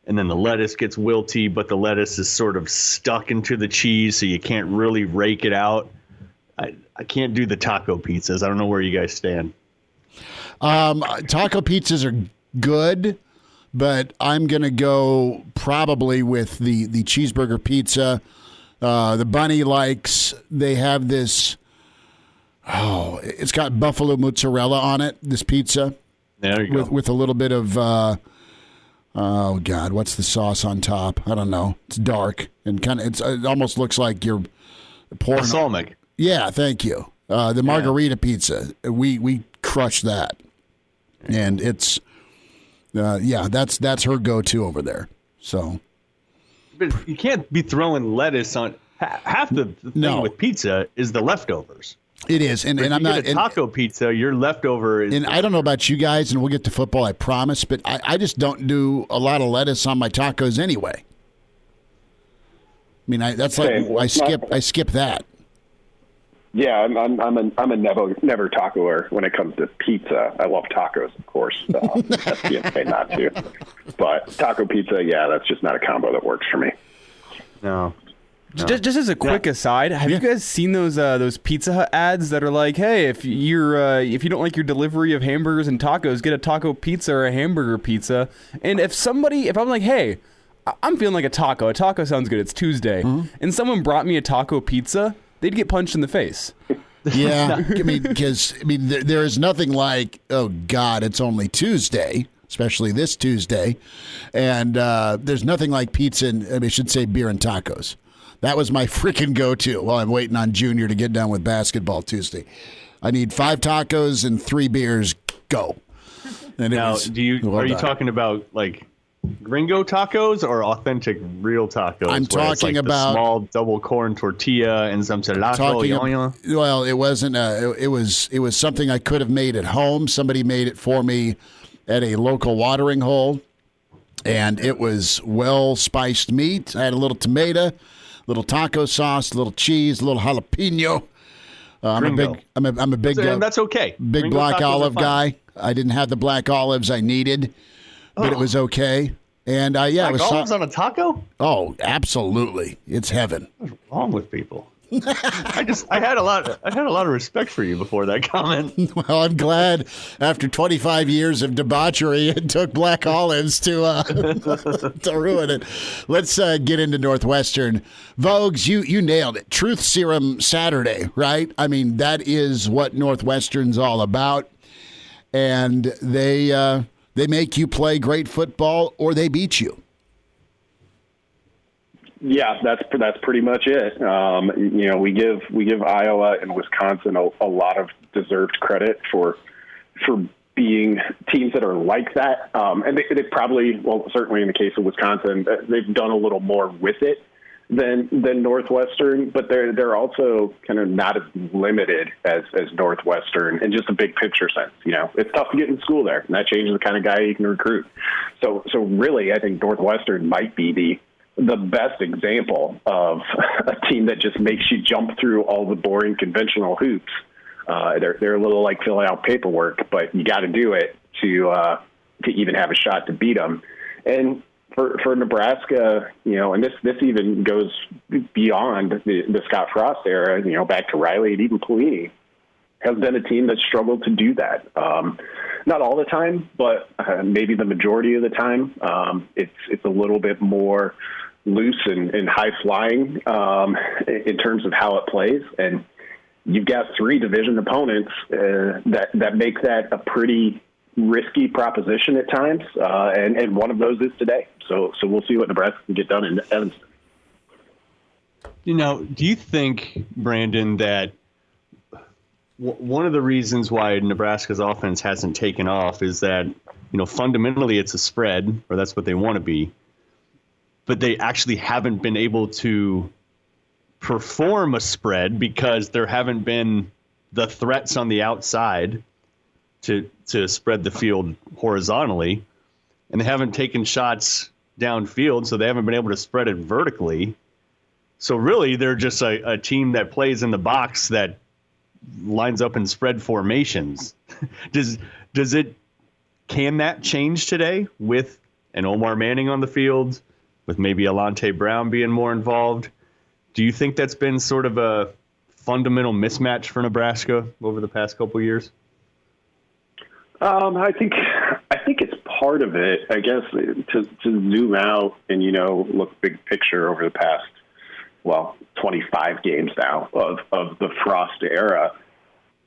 and then the lettuce gets wilty, but the lettuce is sort of stuck into the cheese, so you can't really rake it out. I can't do the taco pizzas. I don't know where you guys stand. Taco pizzas are good, but I'm going to go probably with the cheeseburger pizza. The bunny likes, they have this, it's got buffalo mozzarella on it, this pizza. There you go. With a little bit of, what's the sauce on top? I don't know. It's dark and it almost looks like you're pouring. Balsamic. Yeah, thank you. The margarita pizza, we crush that. And it's, that's her go-to over there. So, but you can't be throwing lettuce on. Half the thing with pizza is the leftovers. It is, and I'm not a taco pizza. Your leftover is. And I don't know about you guys, and we'll get to football, I promise. But I just don't do a lot of lettuce on my tacos anyway. I mean, that's like I skip that. Yeah, I'm a never tacoer when it comes to pizza. I love tacos, of course. That's the insane not to. But taco pizza, that's just not a combo that works for me. No. Just as a quick aside, have you guys seen those Pizza Hut ads that are like, hey, if you don't like your delivery of hamburgers and tacos, get a taco pizza or a hamburger pizza. And if I'm like, hey, I'm feeling like a taco sounds good, it's Tuesday, and someone brought me a taco pizza, they'd get punched in the face. Yeah, because there is nothing like, oh God, it's only Tuesday, especially this Tuesday, and there's nothing like pizza and I should say beer and tacos. That was my freaking go-to while I'm waiting on Junior to get done with basketball Tuesday. I need 5 tacos and 3 beers. Go. And now, are you talking about like gringo tacos or authentic real tacos? I'm talking about the small double corn tortilla and some cilantro. Well, it wasn't. It was something I could have made at home. Somebody made it for me at a local watering hole, and it was well spiced meat. I had a little tomato, little taco sauce, a little cheese, a little jalapeno. I'm a big. That's okay. Big Gringo black olive guy. I didn't have the black olives I needed, but it was okay. And it was olives on a taco. Oh, absolutely! It's heaven. What's wrong with people? I had a lot of respect for you before that comment. Well, I'm glad after 25 years of debauchery, it took Black Olives to ruin it. Let's get into Northwestern. Vogues, you nailed it. Truth Serum Saturday, right? I mean, that is what Northwestern's all about. And they make you play great football or they beat you. Yeah, that's pretty much it. We give Iowa and Wisconsin a lot of deserved credit for being teams that are like that. And they probably, well, certainly in the case of Wisconsin, they've done a little more with it than Northwestern, but they're also kind of not as limited as Northwestern in just a big picture sense. It's tough to get in school there, and that changes the kind of guy you can recruit. So really, I think Northwestern might be the best example of a team that just makes you jump through all the boring conventional hoops. They're a little like filling out paperwork, but you got to do it to even have a shot to beat them. And for Nebraska, and this even goes beyond the Scott Frost era, back to Riley and even Pelini, has been a team that struggled to do that. Not all the time, but maybe the majority of the time. It's a little bit more loose and high flying in terms of how it plays. And you've got 3 division opponents that make that a pretty risky proposition at times. And one of those is today. So we'll see what Nebraska can get done in Evanston. Do you think, Brandon, that one of the reasons why Nebraska's offense hasn't taken off is that, fundamentally it's a spread, or that's what they want to be, but they actually haven't been able to perform a spread because there haven't been the threats on the outside to spread the field horizontally, and they haven't taken shots downfield, so they haven't been able to spread it vertically. So really, they're just a team that plays in the box that lines up in spread formations. Can that change today with an Omar Manning on the field, with maybe Alante Brown being more involved? Do you think that's been sort of a fundamental mismatch for Nebraska over the past couple of years? I think it's part of it. I guess to zoom out and look big picture over the past 25 games now of the Frost era.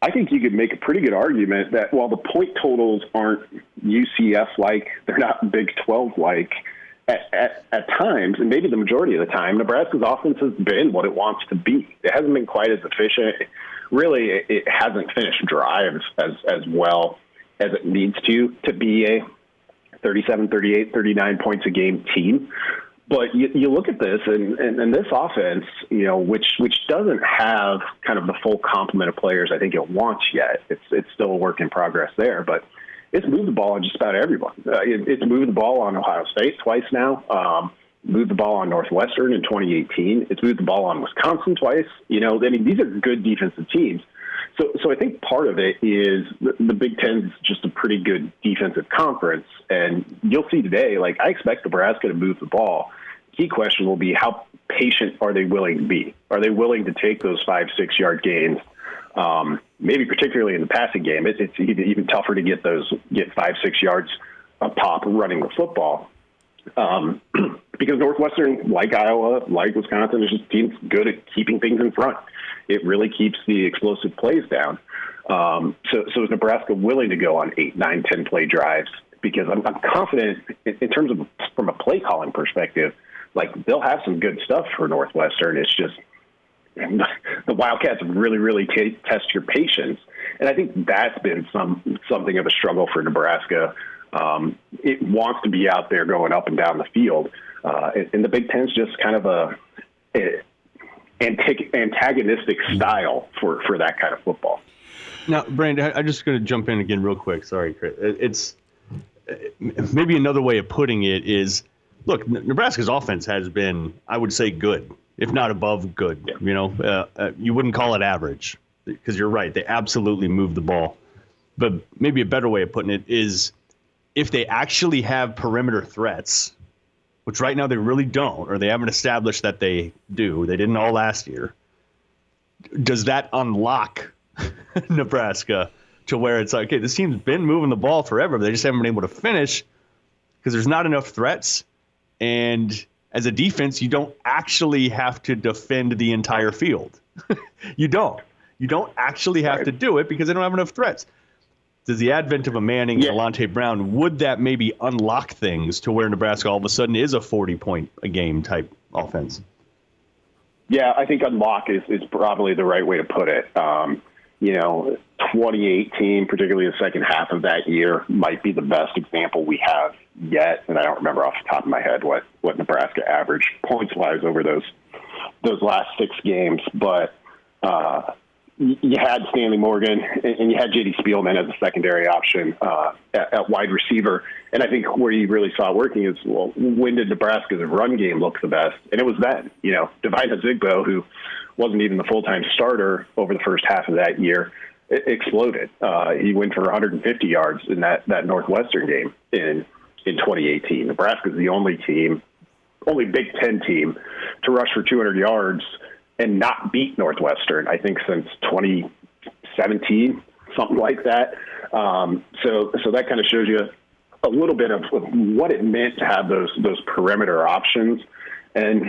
I think you could make a pretty good argument that while the point totals aren't UCF-like, they're not Big 12-like, at times, and maybe the majority of the time, Nebraska's offense has been what it wants to be. It hasn't been quite as efficient. Really, it hasn't finished drives as well as it needs to be a 37, 38, 39 points a game team. But you look at this, and this offense, which doesn't have kind of the full complement of players I think it wants yet. It's still a work in progress there, but it's moved the ball on just about everyone. It's moved the ball on Ohio State twice now. Moved the ball on Northwestern in 2018. It's moved the ball on Wisconsin twice. These are good defensive teams. So I think part of it is the Big Ten is just a pretty good defensive conference. And you'll see today, I expect Nebraska to move the ball. Key question will be how patient are they willing to be? Are they willing to take those 5-6 yard gains? Maybe particularly in the passing game, it's even tougher to get 5-6 yards a pop running the football. Because Northwestern, like Iowa, like Wisconsin, is just teams good at keeping things in front. It really keeps the explosive plays down. So is Nebraska willing to go on 8, 9, 10 play drives? Because I'm confident in terms of from a play calling perspective, they'll have some good stuff for Northwestern. It's just the Wildcats really, really test your patience. And I think that's been something of a struggle for Nebraska. It wants to be out there going up and down the field. And the Big Ten's just kind of a antagonistic style for that kind of football. Now, Brandon, I'm just going to jump in again real quick. Sorry, Chris. It's maybe another way of putting it is, look, Nebraska's offense has been, I would say, good, if not above good. You wouldn't call it average because you're right. They absolutely move the ball. But maybe a better way of putting it is if they actually have perimeter threats, which right now they really don't, or they haven't established that they do. They didn't all last year. does that unlock Nebraska to where it's like, okay, this team's been moving the ball forever, but they just haven't been able to finish because there's not enough threats. And as a defense, you don't actually have to defend the entire field. You don't actually have to do it because they don't have enough threats. Does the advent of a Manning and Alante Brown, would that maybe unlock things to where Nebraska all of a sudden is a 40-point-a-game type offense? Yeah, I think unlock is probably the right way to put it. 2018, particularly the second half of that year, might be the best example we have yet. And I don't remember off the top of my head what Nebraska averaged points-wise over those last 6 games. But you had Stanley Morgan and you had J.D. Spielman as a secondary option at wide receiver. And I think where you really saw it working is, well, when did Nebraska's run game look the best? And it was then. Devine Hazigbo, who wasn't even the full-time starter over the first half of that year, exploded. He went for 150 yards in that Northwestern game in 2018. Nebraska's the only Big Ten team to rush for 200 yards and not beat Northwestern, I think, since 2017, something like that. So that kind of shows you a little bit of what it meant to have those perimeter options. And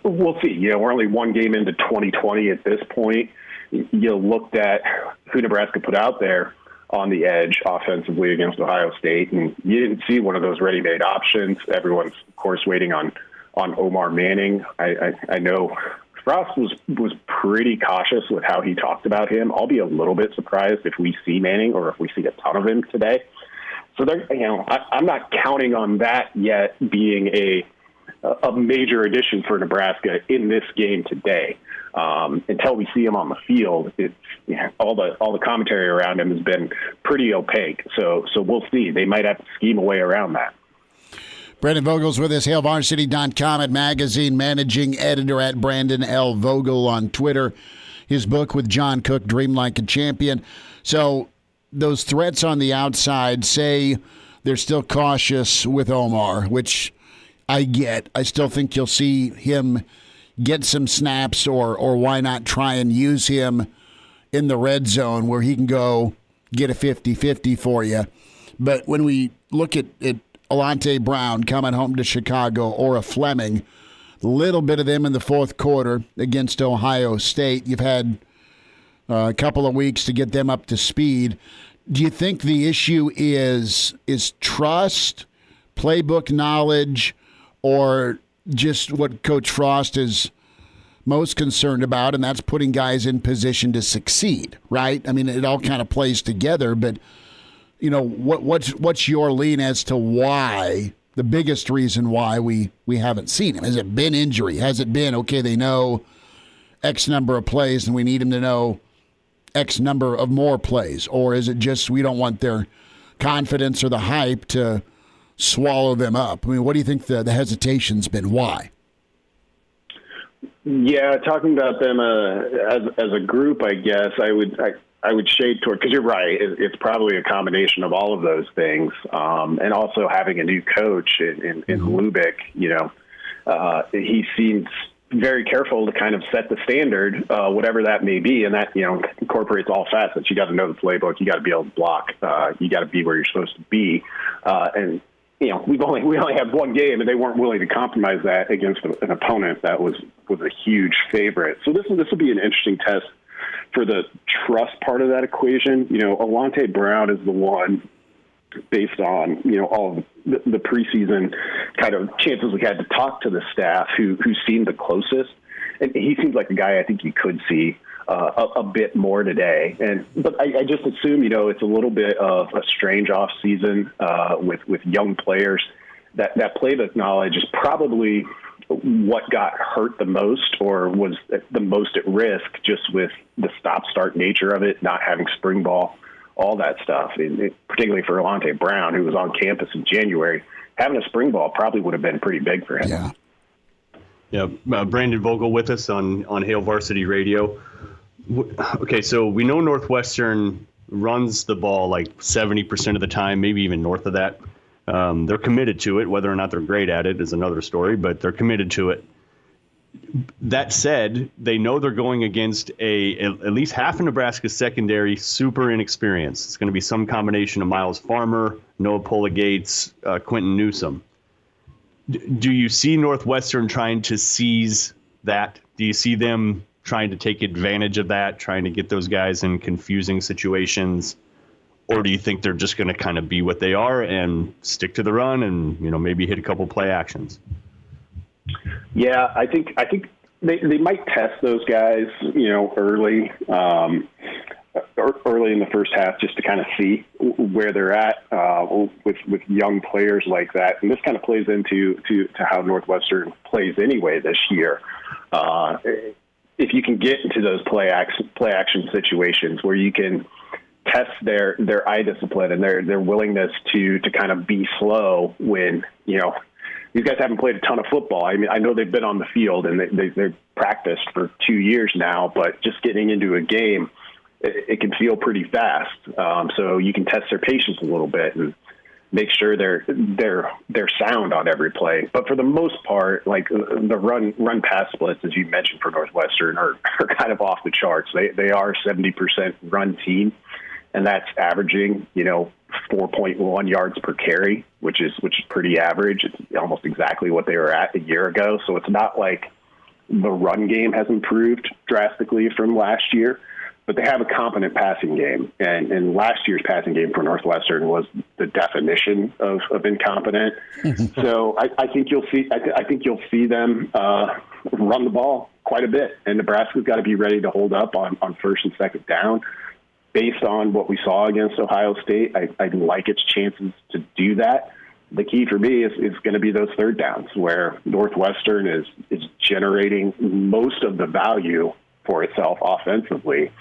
we'll see. We're only one game into 2020 at this point. You looked at who Nebraska put out there on the edge offensively against Ohio State, and you didn't see one of those ready-made options. Everyone's, of course, waiting on Omar Manning. I know Frost was pretty cautious with how he talked about him. I'll be a little bit surprised if we see Manning or if we see a ton of him today. So I'm not counting on that yet being a major addition for Nebraska in this game today. Until we see him on the field, it's all the commentary around him has been pretty opaque. So we'll see. They might have to scheme a way around that. Brandon Vogel's with us, HailVarsity.com at magazine managing editor at Brandon L. Vogel on Twitter. His book with John Cook, Dream Like a Champion. So those threats on the outside, say they're still cautious with Omar, which I get. I still think you'll see him get some snaps or why not try and use him in the red zone where he can go get a 50-50 for you. But when we look at Alante Brown coming home to Chicago or a Fleming, a little bit of them in the fourth quarter against Ohio State. You've had a couple of weeks to get them up to speed. Do you think the issue is trust, playbook knowledge, or just what Coach Frost is most concerned about, and that's putting guys in position to succeed, right? I mean, it all kind of plays together, but what's your lean as to why, the biggest reason why we haven't seen him? Has it been injury? Has it been, okay, they know X number of plays and we need him to know X number of more plays? Or is it just we don't want their confidence or the hype to swallow them up? I mean, what do you think the hesitation's been? Why? Yeah, talking about them as a group, I guess I would shade toward, because you're right, it's probably a combination of all of those things, and also having a new coach in Lubick. He seems very careful to kind of set the standard, whatever that may be, and that incorporates all facets. You got to know the playbook, you got to be able to block, you got to be where you're supposed to be, and we only had one game, and they weren't willing to compromise that against an opponent that was a huge favorite. So this will be an interesting test for the trust part of that equation. Alante Brown is the one, based on all of the preseason kind of chances we had to talk to the staff, who seemed the closest, and he seems like a guy I think you could see a bit more today. But I just assume it's a little bit of a strange off season with young players. That playbook knowledge is probably what got hurt the most, or was the most at risk, just with the stop-start nature of it, not having spring ball, all that stuff. Particularly for Alante Brown, who was on campus in January, having a spring ball probably would have been pretty big for him. Yeah. Brandon Vogel with us on Hail Varsity Radio. Okay, so we know Northwestern runs the ball like 70% of the time, maybe even north of that. They're committed to it. Whether or not they're great at it is another story, but they're committed to it. That said, they know they're going against at least half of Nebraska's secondary, super inexperienced. It's going to be some combination of Miles Farmer, Noah Pola-Gates, Quentin Newsome. Do you see Northwestern trying to seize that? Do you see them trying to take advantage of that, trying to get those guys in confusing situations? Or do you think they're just going to kind of be what they are and stick to the run and, maybe hit a couple play actions? Yeah, I think they might test those guys, early in the first half, just to kind of see where they're at with young players like that. And this kind of plays into how Northwestern plays anyway this year. If you can get into those play action situations where you can test their eye discipline and their willingness to kind of be slow when, these guys haven't played a ton of football. I mean, I know they've been on the field and they've practiced for 2 years now, but just getting into a game, it can feel pretty fast. So you can test their patience a little bit and make sure they're sound on every play. But for the most part, like the run pass splits, as you mentioned for Northwestern, are kind of off the charts. They are 70% run team, and that's averaging 4.1 yards per carry, which is pretty average. It's almost exactly what they were at a year ago. So it's not like the run game has improved drastically from last year, but they have a competent passing game. And last year's passing game for Northwestern was the definition of incompetent. So I think you'll see them run the ball quite a bit, and Nebraska's got to be ready to hold up on first and second down. Based on what we saw against Ohio State, I like its chances to do that. The key for me is going to be those third downs where Northwestern is generating most of the value for itself offensively.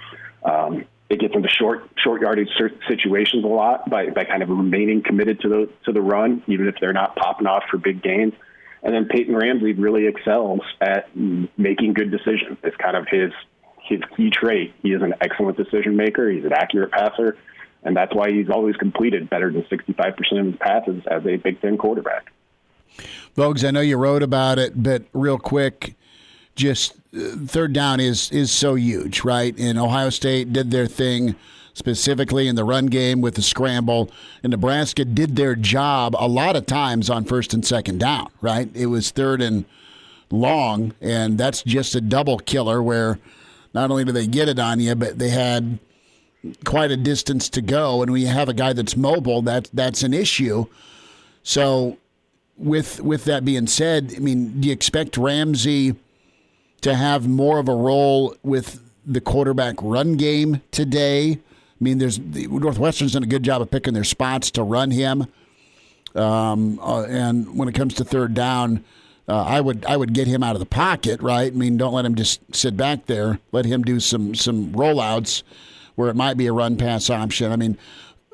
It gets into short yardage situations a lot by kind of remaining committed to the run, even if they're not popping off for big gains. And then Peyton Ramsey really excels at making good decisions. It's kind of his key trait. He is an excellent decision maker. He's an accurate passer, and that's why he's always completed better than 65% of his passes as a Big Ten quarterback. Vogues, I know you wrote about it, but real quick, just third down is so huge, right? And Ohio State did their thing specifically in the run game with the scramble, and Nebraska did their job a lot of times on first and second down, right? It was third and long, and that's just a double killer where not only do they get it on you, but they had quite a distance to go. And when you have a guy that's mobile, that's an issue. So with that being said, I mean, do you expect Ramsey to have more of a role with the quarterback run game today? I mean, Northwestern's done a good job of picking their spots to run him. And when it comes to third down, I would get him out of the pocket, right? I mean, don't let him just sit back there. Let him do some rollouts where it might be a run pass option. I mean,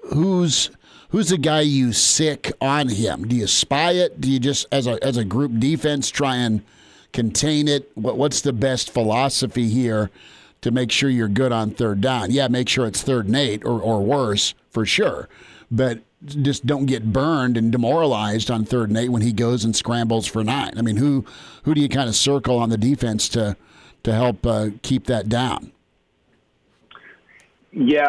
who's the guy you sick on him? Do you spy it? Do you just as a group defense try and contain it? What's the best philosophy here to make sure you're good on third down? Yeah, make sure it's 3rd and 8 or worse for sure, but just don't get burned and demoralized on 3rd and 8 when he goes and scrambles for 9. I mean, who do you kind of circle on the defense to help keep that down? Yeah,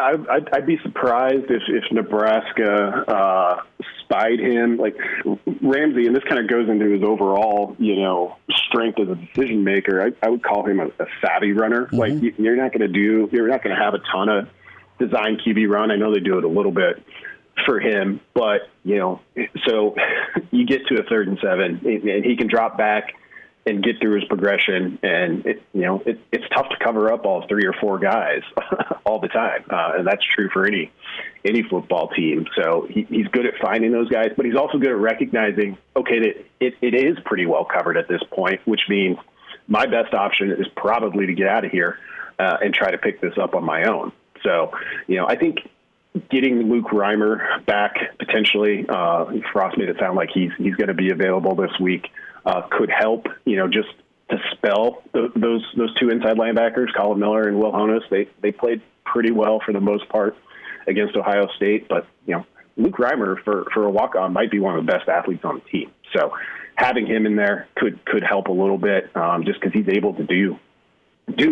I'd be surprised if Nebraska spied him. Like Ramsey, and this kind of goes into his overall, strength as a decision maker. I would call him a savvy runner. Mm-hmm. Like you're not going to have a ton of design QB run. I know they do it a little bit for him, but so you get to a 3rd and 7, and he can drop back and get through his progression, and it's tough to cover up all 3 or 4 guys all the time, and that's true for any football team. So he's good at finding those guys, but he's also good at recognizing, okay, that it is pretty well covered at this point, which means my best option is probably to get out of here and try to pick this up on my own. So I think getting Luke Reimer back potentially, Frost made it sound like he's going to be available this week, could help, just to spell those 2 inside linebackers, Colin Miller and Will Honas. They played pretty well for the most part against Ohio State, but Luke Reimer, for a walk-on, might be one of the best athletes on the team. So having him in there could help a little bit, just because he's able to do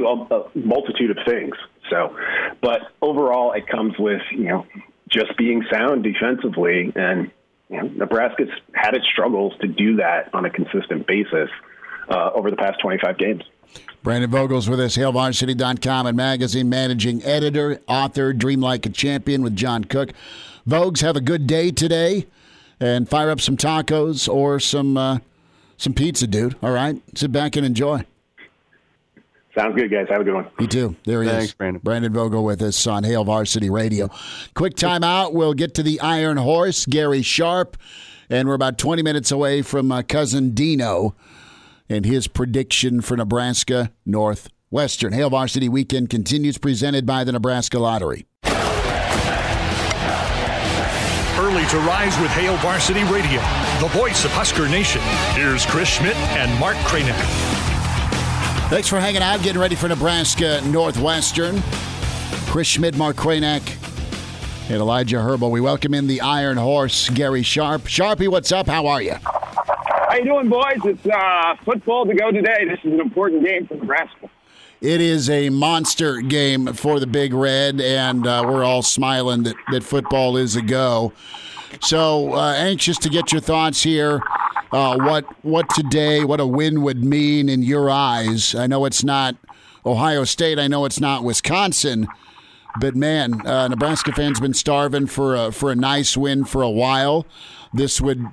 a multitude of things. So, but overall, it comes with, just being sound defensively, and Nebraska's had its struggles to do that on a consistent basis over the past 25 games. Brandon Vogel's with us, HailVarsity.com and magazine managing editor, author, Dream Like a Champion with John Cook. Vogues, have a good day today, and fire up some tacos or some pizza, dude. All right? Sit back and enjoy. Sounds good, guys. Have a good one. You too. There he Thanks, is. Brandon. Brandon Vogel with us on Hail Varsity Radio. Quick timeout. We'll get to the Iron Horse, Gary Sharp, and we're about 20 minutes away from cousin Dino and his prediction for Nebraska Northwestern. Hail Varsity Weekend continues, presented by the Nebraska Lottery. Early to rise with Hail Varsity Radio, the voice of Husker Nation. Here's Chris Schmidt and Mark Kranek. Thanks for hanging out, getting ready for Nebraska Northwestern. Chris Schmidt, Mark Kranek, and Elijah Herbal. We welcome in the Iron Horse, Gary Sharp. Sharpie, what's up? How are you? How you doing, boys? It's football to go today. This is an important game for Nebraska. It is a monster game for the Big Red, and we're all smiling that football is a go. So anxious to get your thoughts here. What today, what a win would mean in your eyes. I know it's not Ohio State. I know it's not Wisconsin. But, man, Nebraska fans been starving for a nice win for a while. This would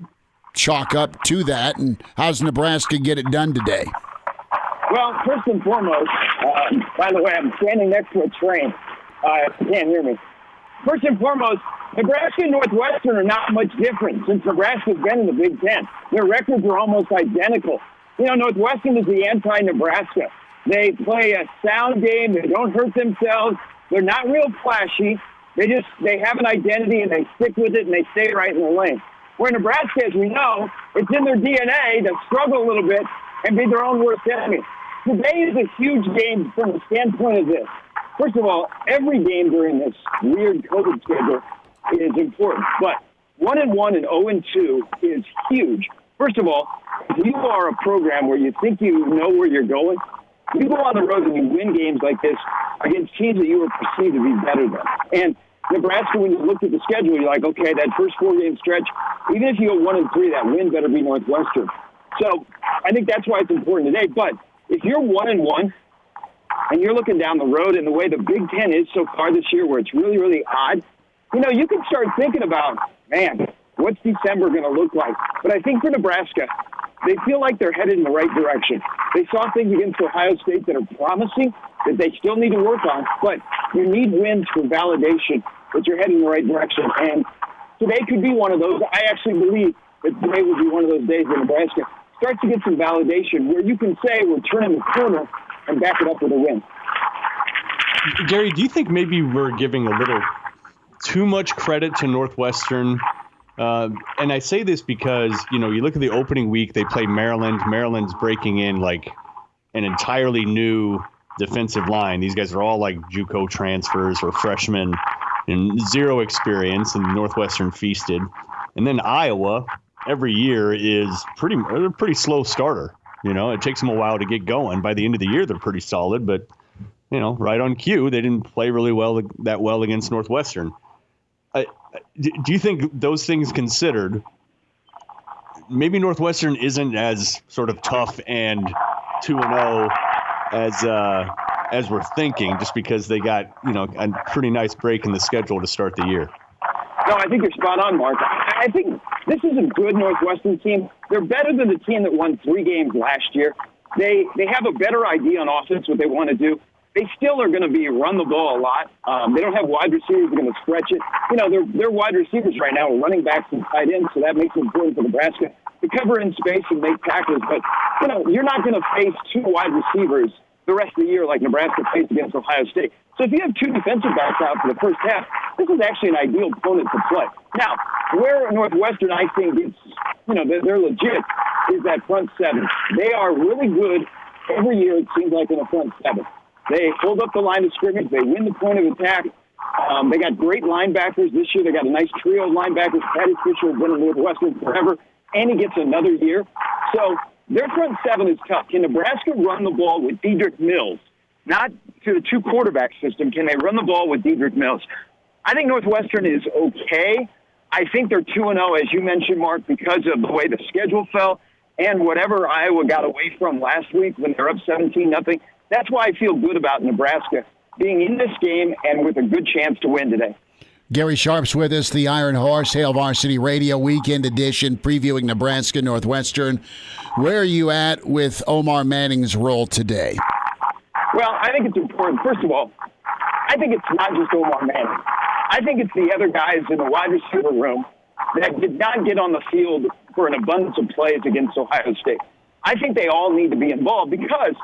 chalk up to that. And how's Nebraska get it done today? Well, first and foremost, by the way, I'm standing next to a train. You can't hear me. First and foremost, Nebraska and Northwestern are not much different since Nebraska's been in the Big Ten. Their records are almost identical. Northwestern is the anti-Nebraska. They play a sound game. They don't hurt themselves. They're not real flashy. They have an identity, and they stick with it, and they stay right in the lane. Where Nebraska, as we know, it's in their DNA to struggle a little bit and be their own worst enemy. Today is a huge game from the standpoint of this. First of all, every game during this weird COVID schedule is important, but 1-1 and 0-2 is huge. First of all, if you are a program where you think you know where you're going, you go on the road and you win games like this against teams that you were perceived to be better than. And Nebraska, when you looked at the schedule, you're like, okay, that first 4-game stretch, even if you go 1-3, that win better be Northwestern. So I think that's why it's important today. But if you're 1-1 and you're looking down the road and the way the Big Ten is so far this year, where it's really, really odd, you can start thinking about, man, what's December going to look like? But I think for Nebraska, they feel like they're headed in the right direction. They saw things against Ohio State that are promising that they still need to work on, but you need wins for validation that you're heading in the right direction. And today could be one of those. I actually believe that today will be one of those days where Nebraska starts to get some validation where you can say we're turning the corner and back it up with a win. Gary, do you think maybe we're giving a little too much credit to Northwestern? And I say this because, you look at the opening week, they play Maryland. Maryland's breaking in like an entirely new defensive line. These guys are all like JUCO transfers or freshmen and zero experience, and Northwestern feasted. And then Iowa every year is a pretty slow starter. It takes them a while to get going. By the end of the year, they're pretty solid, but right on cue, they didn't play really well against Northwestern. Do you think those things considered, maybe Northwestern isn't as sort of tough and 2-0 as we're thinking, just because they got a pretty nice break in the schedule to start the year? No, I think you're spot on, Mark. I think this is a good Northwestern team. They're better than the team that won 3 games last year. They have a better idea on offense, what they want to do. They still are going to be run the ball a lot. They don't have wide receivers who are going to stretch it. Their wide receivers right now are running backs and tight ends, so that makes it important for Nebraska to cover in space and make tackles. But, you're not going to face 2 wide receivers the rest of the year like Nebraska faced against Ohio State. So if you have 2 defensive backs out for the first half, this is actually an ideal opponent to play. Now, where Northwestern, I think, they're legit, is that front 7. They are really good every year, it seems like, in a front 7. They hold up the line of scrimmage. They win the point of attack. They got great linebackers this year. They got a nice trio of linebackers. Patty Fisher has been in Northwestern forever, and he gets another year. So their front seven is tough. Can Nebraska run the ball with Dedrick Mills? Not to the two-quarterback system. Can they run the ball with Dedrick Mills? I think Northwestern is okay. I think they're 2-0, as you mentioned, Mark, because of the way the schedule fell and whatever Iowa got away from last week when they're up 17-0. That's why I feel good about Nebraska being in this game and with a good chance to win today. Gary Sharp's with us, the Iron Horse, Hail Varsity Radio Weekend Edition, previewing Nebraska Northwestern. Where are you at with Omar Manning's role today? Well, I think it's important. First of all, I think it's not just Omar Manning. I think it's the other guys in the wide receiver room that did not get on the field for an abundance of plays against Ohio State. I think they all need to be involved because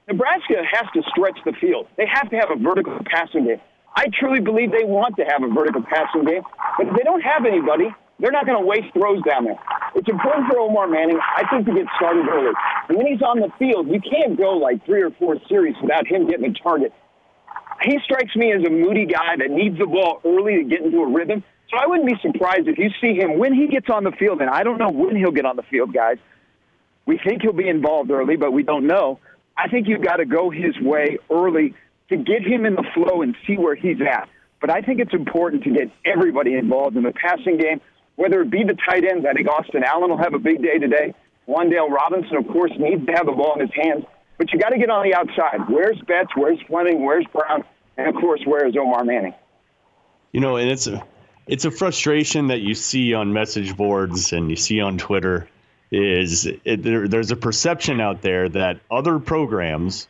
Nebraska has to stretch the field. They have to have a vertical passing game. I truly believe they want to have a vertical passing game, but if they don't have anybody, they're not going to waste throws down there. It's important for Omar Manning, I think, to get started early. And when he's on the field, you can't go like 3 or 4 series without him getting a target. He strikes me as a moody guy that needs the ball early to get into a rhythm. So I wouldn't be surprised if you see him when he gets on the field, and I don't know when he'll get on the field, guys. We think he'll be involved early, but we don't know. I think you've got to go his way early to get him in the flow and see where he's at. But I think it's important to get everybody involved in the passing game, whether it be the tight ends. I think Austin Allen will have a big day today. Wandale Robinson, of course, needs to have the ball in his hands. But you got to get on the outside. Where's Betts? Where's Fleming? Where's Brown? And, of course, where's Omar Manning? You know, and it's a frustration that you see on message boards and you see on Twitter. There's a perception out there that other programs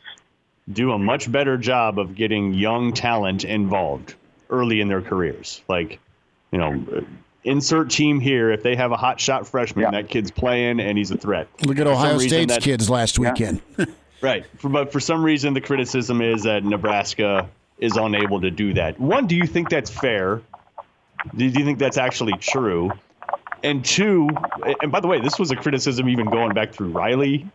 do a much better job of getting young talent involved early in their careers. Like, you know, insert team here. If they have a hot shot freshman, that kid's playing and he's a threat. Look at Ohio State's kids last weekend. Right. But for some reason, the criticism is that Nebraska is unable to do that. One, do you think that's fair? Do you think that's actually true? And two, and by the way, this was a criticism even going back through Riley,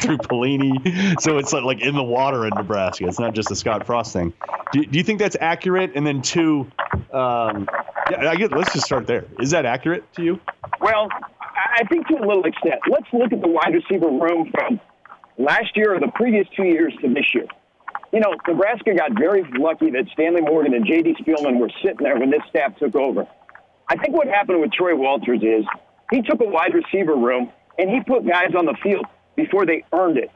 through Pelini. So it's like in the water in Nebraska. It's not just a Scott Frost thing. Do you think that's accurate? And then two, let's just start there. Is that accurate to you? Well, I think to a little extent. Let's look at the wide receiver room from last year or the previous 2 years to this year. You know, Nebraska got very lucky that Stanley Morgan and J.D. Spielman were sitting there when this staff took over. I think what happened with Troy Walters is he took a wide receiver room and he put guys on the field before they earned it.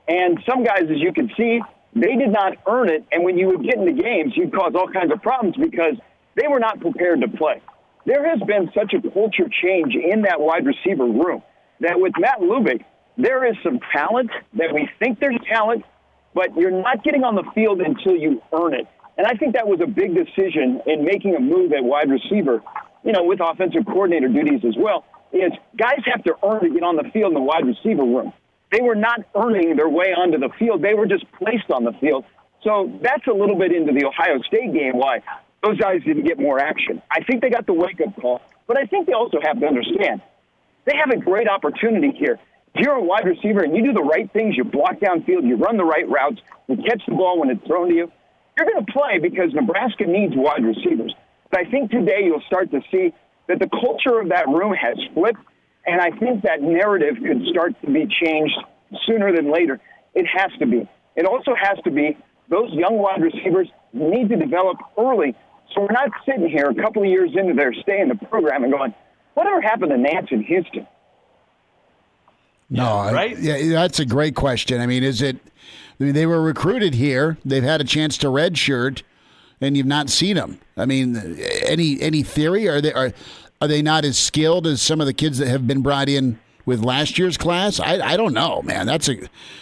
And some guys, as you can see, they did not earn it. And when you would get into games, you'd cause all kinds of problems because they were not prepared to play. There has been such a culture change in that wide receiver room that with Matt Lubick, there is some talent that we think there's talent, but you're not getting on the field until you earn it. And I think that was a big decision in making a move at wide receiver, you know, with offensive coordinator duties as well, is guys have to earn to get on the field in the wide receiver room. They were not earning their way onto the field. They were just placed on the field. So that's a little bit into the Ohio State game why those guys didn't get more action. I think they got the wake-up call, but I think they also have to understand they have a great opportunity here. If you're a wide receiver and you do the right things, you block downfield, you run the right routes, you catch the ball when it's thrown to you, you're going to play because Nebraska needs wide receivers. But I think today you'll start to see that the culture of that room has flipped, and I think that narrative could start to be changed sooner than later. It has to be. It also has to be those young wide receivers need to develop early, so we're not sitting here a couple of years into their stay in the program and going, whatever happened to Nance in Houston? No, right? Yeah, that's a great question. I mean, they were recruited here. They've had a chance to redshirt, and you've not seen them. I mean, any theory? Are they not as skilled as some of the kids that have been brought in with last year's class? I don't know, man. That's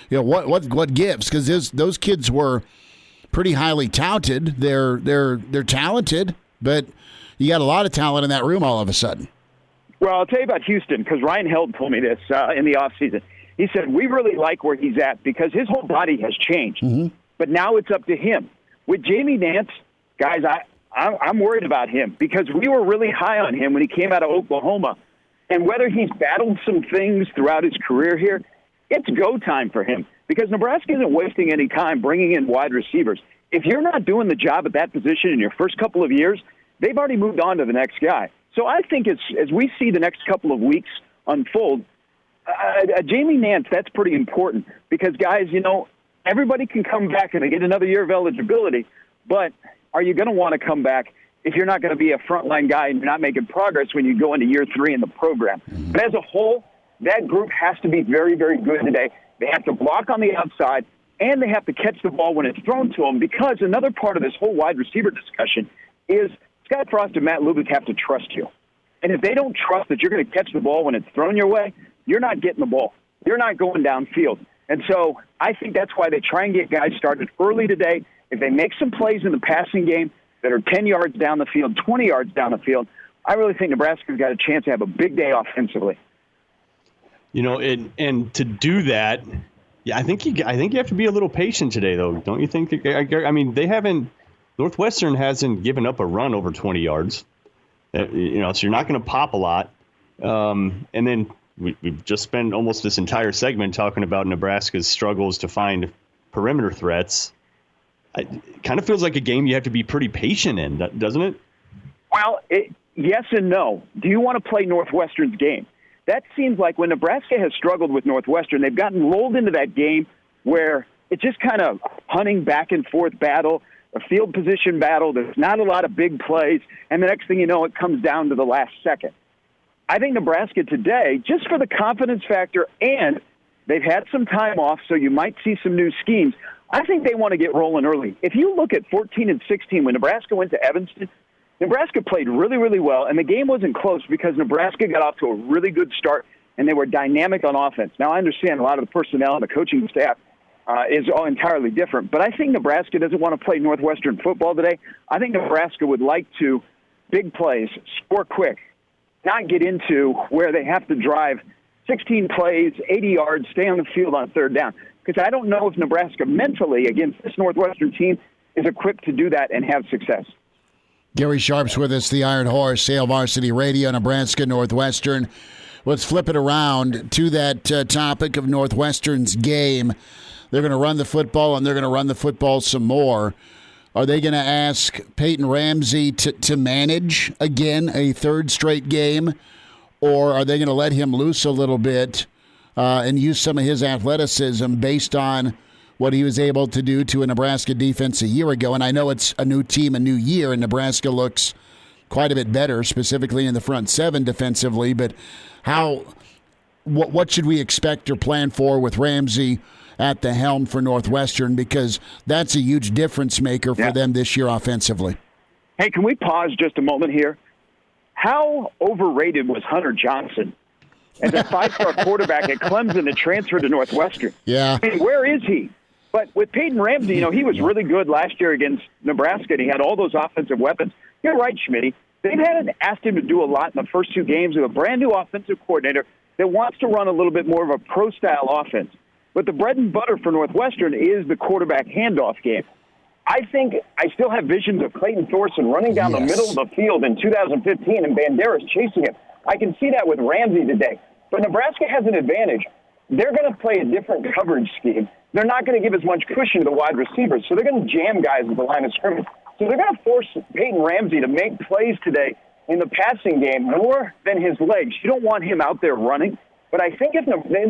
what gives, because those kids were pretty highly touted. They're talented, but you got a lot of talent in that room all of a sudden. Well, I'll tell you about Houston, because Ryan Held told me this in the offseason. He said, we really like where he's at because his whole body has changed. Mm-hmm. But now it's up to him. With Jamie Nance, guys, I'm worried about him because we were really high on him when he came out of Oklahoma. And whether he's battled some things throughout his career here, it's go time for him because Nebraska isn't wasting any time bringing in wide receivers. if you're not doing the job at that position in your first couple of years, they've already moved on to the next guy. So I think as we see the next couple of weeks unfold, Jamie Nance, that's pretty important because, guys, everybody can come back and they get another year of eligibility, but are you going to want to come back if you're not going to be a frontline guy and you're not making progress when you go into year 3 in the program? But as a whole, that group has to be very, very good today. They have to block on the outside, and they have to catch the ball when it's thrown to them, because another part of this whole wide receiver discussion is Scott Frost and Matt Lubick have to trust you. And if they don't trust that you're going to catch the ball when it's thrown your way, you're not getting the ball. You're not going downfield. And so I think that's why they try and get guys started early today. If they make some plays in the passing game that are 10 yards down the field, 20 yards down the field, I really think Nebraska's got a chance to have a big day offensively. And to do that, yeah, I think you have to be a little patient today, though, don't you think? I mean, Northwestern hasn't given up a run over 20 yards, so you're not going to pop a lot. And then we've just spent almost this entire segment talking about Nebraska's struggles to find perimeter threats. It kind of feels like a game you have to be pretty patient in, doesn't it? Well, yes and no. Do you want to play Northwestern's game? That seems like when Nebraska has struggled with Northwestern, they've gotten lulled into that game where it's just kind of hunting back and forth battle, a field position battle. There's not a lot of big plays, and the next thing you know, it comes down to the last second. I think Nebraska today, just for the confidence factor, and they've had some time off, so you might see some new schemes, I think they want to get rolling early. If you look at 14 and 16, when Nebraska went to Evanston, Nebraska played really, really well, and the game wasn't close because Nebraska got off to a really good start, and they were dynamic on offense. Now, I understand a lot of the personnel and the coaching staff is all entirely different, but I think Nebraska doesn't want to play Northwestern football today. I think Nebraska would like to big plays, score quick, not get into where they have to drive 16 plays, 80 yards, stay on the field on third down. Because I don't know if Nebraska mentally against this Northwestern team is equipped to do that and have success. Gary Sharp's with us, the Iron Horse, Hail Varsity Radio, Nebraska, Northwestern. Let's flip it around to that topic of Northwestern's game. They're going to run the football, and they're going to run the football some more. Are they going to ask Peyton Ramsey to manage, again, a third straight game? Or are they going to let him loose a little bit and use some of his athleticism based on what he was able to do to a Nebraska defense a year ago? And I know it's a new team, a new year, and Nebraska looks quite a bit better, specifically in the front seven defensively. But what should we expect or plan for with Ramsey at the helm for Northwestern, because that's a huge difference maker for them this year offensively? Hey, can we pause just a moment here? How overrated was Hunter Johnson as a five-star quarterback at Clemson that transferred to Northwestern? Yeah. I mean, where is he? But with Peyton Ramsey, he was really good last year against Nebraska, and he had all those offensive weapons. You're right, Schmidt. They hadn't asked him to do a lot in the first 2 games with a brand-new offensive coordinator that wants to run a little bit more of a pro-style offense. But the bread and butter for Northwestern is the quarterback handoff game. I think I still have visions of Clayton Thorson running down the middle of the field in 2015 and Banderas chasing him. I can see that with Ramsey today. But Nebraska has an advantage. They're going to play a different coverage scheme. They're not going to give as much cushion to the wide receivers, so they're going to jam guys at the line of scrimmage. So they're going to force Peyton Ramsey to make plays today in the passing game more than his legs. You don't want him out there running. But I think in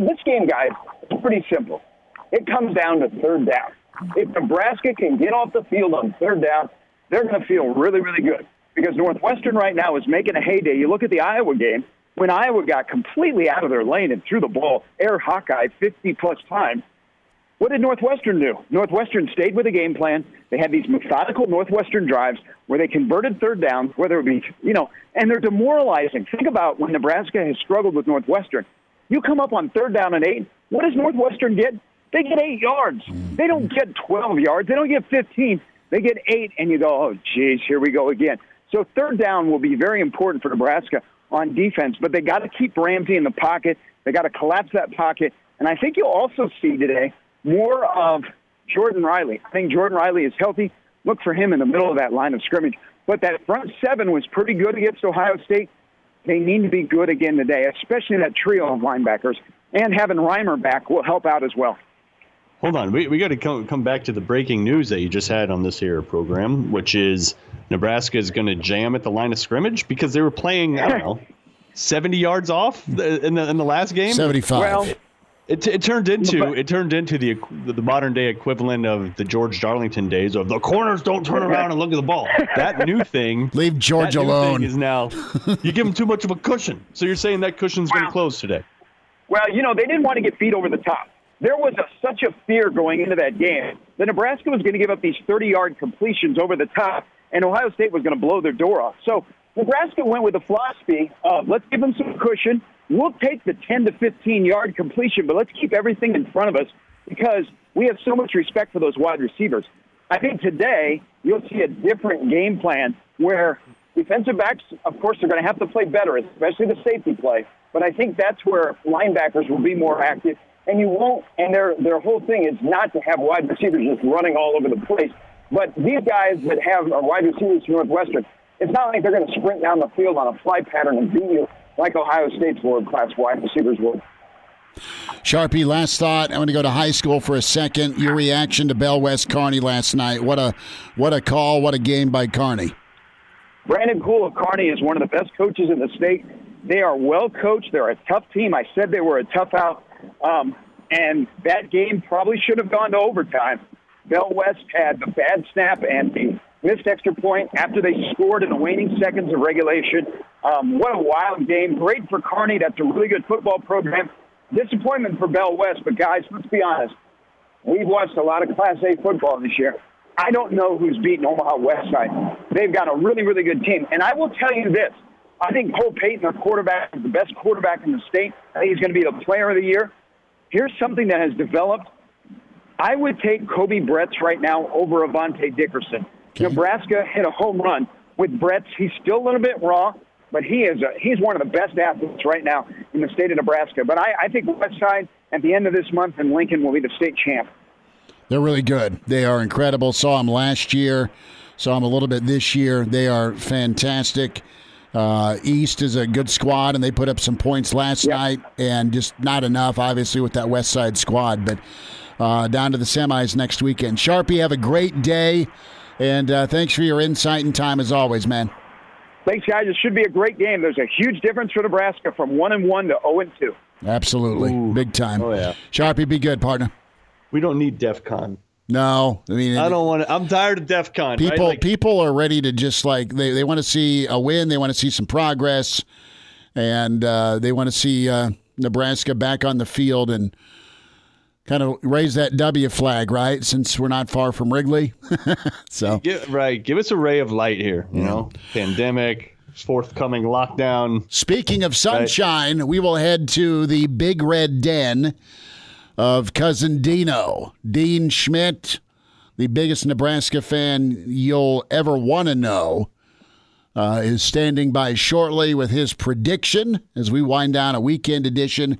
this game, guys, it's pretty simple. It comes down to third down. If Nebraska can get off the field on third down, they're going to feel really, really good. Because Northwestern right now is making a heyday. You look at the Iowa game, when Iowa got completely out of their lane and threw the ball air Hawkeye 50-plus times, what did Northwestern do? Northwestern stayed with a game plan. They had these methodical Northwestern drives where they converted third downs, whether it be, and they're demoralizing. Think about when Nebraska has struggled with Northwestern. You come up on third down and 8. What does Northwestern get? They get 8 yards. They don't get 12 yards. They don't get 15. They get 8, and you go, oh, geez, here we go again. So third down will be very important for Nebraska on defense, but they got to keep Ramsey in the pocket. They got to collapse that pocket. And I think you'll also see today more of Jordan Riley. I think Jordan Riley is healthy. Look for him in the middle of that line of scrimmage. But that front seven was pretty good against Ohio State. They need to be good again today, especially that trio of linebackers. And having Reimer back will help out as well. Hold on. We got to come back to the breaking news that you just had on this here program, which is Nebraska is going to jam at the line of scrimmage because they were playing, I don't know, 70 yards off in the last game. 75. Well, it turned into the modern day equivalent of the George Darlington days of the corners don't turn around and look at the ball. That new thing, leave George alone, is now you give him too much of a cushion. So you're saying that cushion's going to close today? Well, they didn't want to get beat over the top. There was such a fear going into that game that Nebraska was going to give up these 30-yard completions over the top, and Ohio State was going to blow their door off. So Nebraska went with the philosophy of let's give them some cushion. We'll take the 10 to 15-yard completion, but let's keep everything in front of us because we have so much respect for those wide receivers. I think today you'll see a different game plan where defensive backs, of course, are going to have to play better, especially the safety play. But I think that's where linebackers will be more active. And you won't, and their whole thing is not to have wide receivers just running all over the place. But these guys that have wide receivers from Northwestern, it's not like they're going to sprint down the field on a fly pattern and beat you like Ohio State's world-class wide receivers would. Sharpie, last thought. I want to go to high school for a second. Your reaction to Bell West Kearney last night. What a call, what a game by Kearney. Brandon Kuhl of Kearney is one of the best coaches in the state. They are well coached. They're a tough team. I said they were a tough out. And that game probably should have gone to overtime. Bell West had the bad snap and the missed extra point after they scored in the waning seconds of regulation. What a wild game. Great for Kearney. That's a really good football program. Disappointment for Bell West, but guys, let's be honest. We've watched a lot of Class A football this year. I don't know who's beaten Omaha West Side. They've got a really, really good team. And I will tell you this. I think Cole Payton, their quarterback, is the best quarterback in the state. I think he's going to be the player of the year. Here's something that has developed. I would take Kobe Bretz right now over Avante Dickerson. Okay. Nebraska hit a home run with Bretz. He's still a little bit raw, but he's one of the best athletes right now in the state of Nebraska. But I think Westside at the end of this month in Lincoln will be the state champ. They're really good. They are incredible. Saw them last year. Saw them a little bit this year. They are fantastic. East is a good squad, and they put up some points last night, and just not enough, obviously, with that West Side squad. But down to the semis next weekend. Sharpie, have a great day, and thanks for your insight and time as always, man. Thanks, guys. It should be a great game. There's a huge difference for Nebraska from 1-1 to 0-2. Absolutely. Ooh. Big time. Oh, yeah. Sharpie, be good, partner. We don't need DEF CON. No, I mean, I don't want to. I'm tired of DEF CON. People are ready to just they want to see a win. They want to see some progress, and they want to see Nebraska back on the field and kind of raise that W flag, right? Since we're not far from Wrigley, so give us a ray of light here. You know, pandemic, forthcoming lockdown. Speaking of sunshine, we will head to the Big Red Den of cousin Dino. Dean Schmidt, the biggest Nebraska fan you'll ever want to know, is standing by shortly with his prediction as we wind down a weekend edition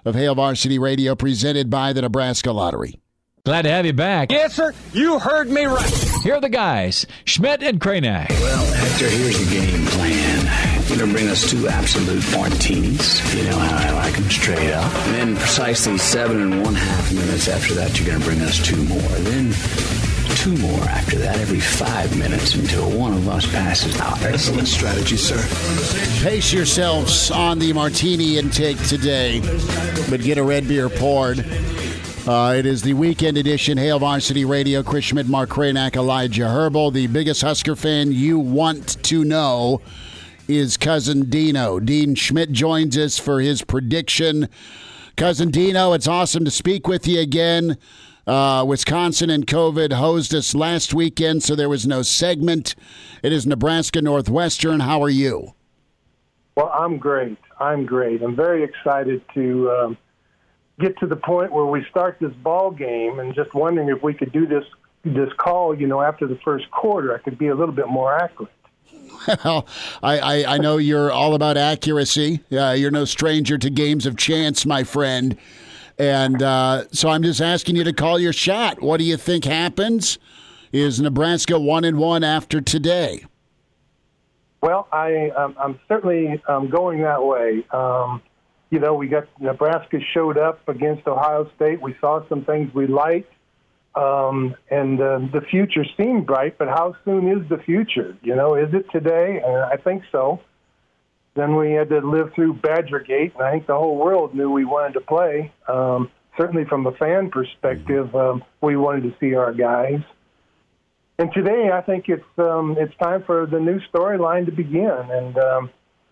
of Hail Varsity Radio presented by the Nebraska Lottery. Glad to have you back. Yes, sir. You heard me right. Here are the guys, Schmidt and Kranak. Well, Hector, here's the game plan. You're going to bring us 2 absolute martinis. You know how I like them, straight up. And then precisely 7.5 minutes after that, you're going to bring us 2 more. Then 2 more after that every 5 minutes until one of us passes out. Excellent strategy, sir. Pace yourselves on the martini intake today, but get a red beer poured. It is the weekend edition, Hail Varsity Radio. Chris Schmidt, Mark Kranak, Elijah Herbal. The biggest Husker fan you want to know is cousin Dino. Dean Schmidt joins us for his prediction. Cousin Dino, it's awesome to speak with you again. Wisconsin and COVID hosed us last weekend, so there was no segment. It is Nebraska Northwestern. How are you? Well, I'm great. I'm very excited to get to the point where we start this ball game, and just wondering if we could do this call, after the first quarter. I could be a little bit more accurate. Well, I know you're all about accuracy. You're no stranger to games of chance, my friend. And so I'm just asking you to call your shot. What do you think happens? Is Nebraska 1-1 after today? Well, I'm certainly going that way. Nebraska showed up against Ohio State. We saw some things we liked, and the future seemed bright. But how soon is the future? Is it today? I think so. Then we had to live through Badgergate, and I think the whole world knew we wanted to play. Certainly from a fan perspective, we wanted to see our guys. And today, I think it's time for the new storyline to begin. And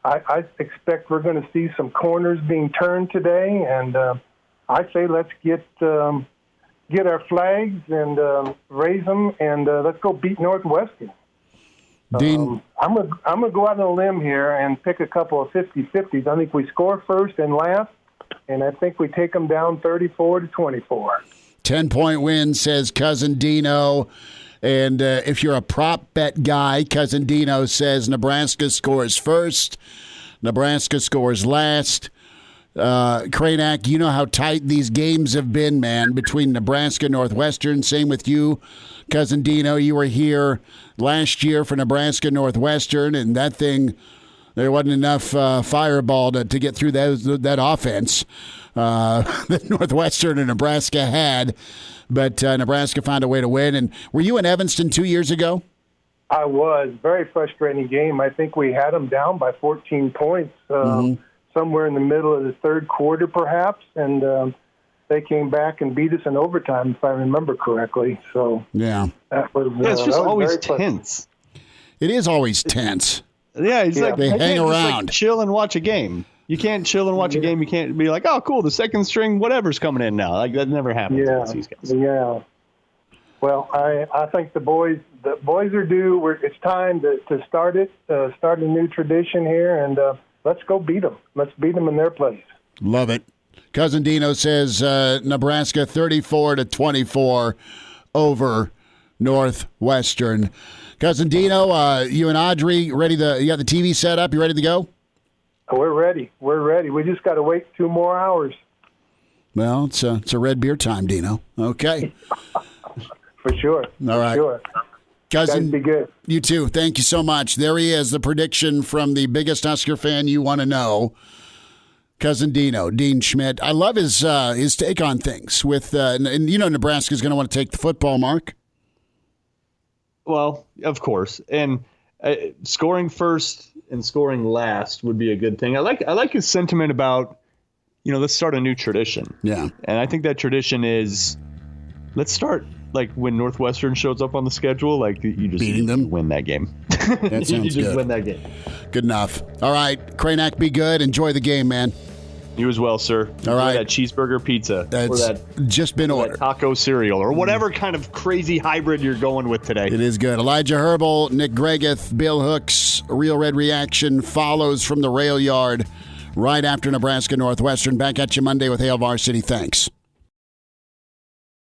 I expect we're going to see some corners being turned today. And I say let's get our flags and raise them, and let's go beat Northwestern. Dean, I'm gonna go out on a limb here and pick a couple of 50-50s. I think we score first and last, and I think we take them down 34-24. 10-point win, says Cousin Dino. And if you're a prop bet guy, Cousin Dino says Nebraska scores first, Nebraska scores last. Kranak, you know how tight these games have been, man, between Nebraska and Northwestern. Same with you, Cousin Dino. You were here last year for Nebraska Northwestern, and that thing, there wasn't enough fireball to get through that offense that Northwestern and Nebraska had. But Nebraska found a way to win. And were you in Evanston 2 years ago? I was. Very frustrating game. I think we had them down by 14 points. Somewhere in the middle of the third quarter, perhaps, and they came back and beat us in overtime, if I remember correctly. So yeah, that was. It's just always tense. It is always tense. Yeah, it's like they hang around, just, like, chill and watch a game. You can't chill and watch a game. You can't be like, oh, cool, the second string, whatever's coming in now. Like that never happens. Yeah, these guys. Yeah. Well, I think the boys are due. It's time to start it. Start a new tradition here, and. Let's go beat them. Let's beat them in their place. Love it. Cousin Dino says Nebraska 34-24 over Northwestern. Cousin Dino, you and Audrey ready? You got the TV set up? You ready to go? We're ready. We just got to wait 2 more hours. Well, it's a red beer time, Dino. Okay. For sure. All right. For sure. Cousin, be good. You too. Thank you so much. There he is, the prediction from the biggest Husker fan you want to know, Cousin Dino, Dean Schmidt. I love his take on things. With and you know Nebraska's going to want to take the football, Mark. Well, of course, and scoring first and scoring last would be a good thing. I like his sentiment about let's start a new tradition. Yeah, and I think that tradition is let's start. Like when Northwestern shows up on the schedule, like you just beating them, win that game. That sounds you just good. Win that game. Good enough. All right, Kranak, be good. Enjoy the game, man. You as well, sir. All right, that cheeseburger pizza. That's or that, just been ordered. That taco cereal or whatever kind of crazy hybrid you're going with today. It is good. Elijah Herbal, Nick Greguth, Bill Hooks. Real Red Reaction follows from the rail yard right after Nebraska Northwestern. Back at you Monday with Hail Varsity. Thanks.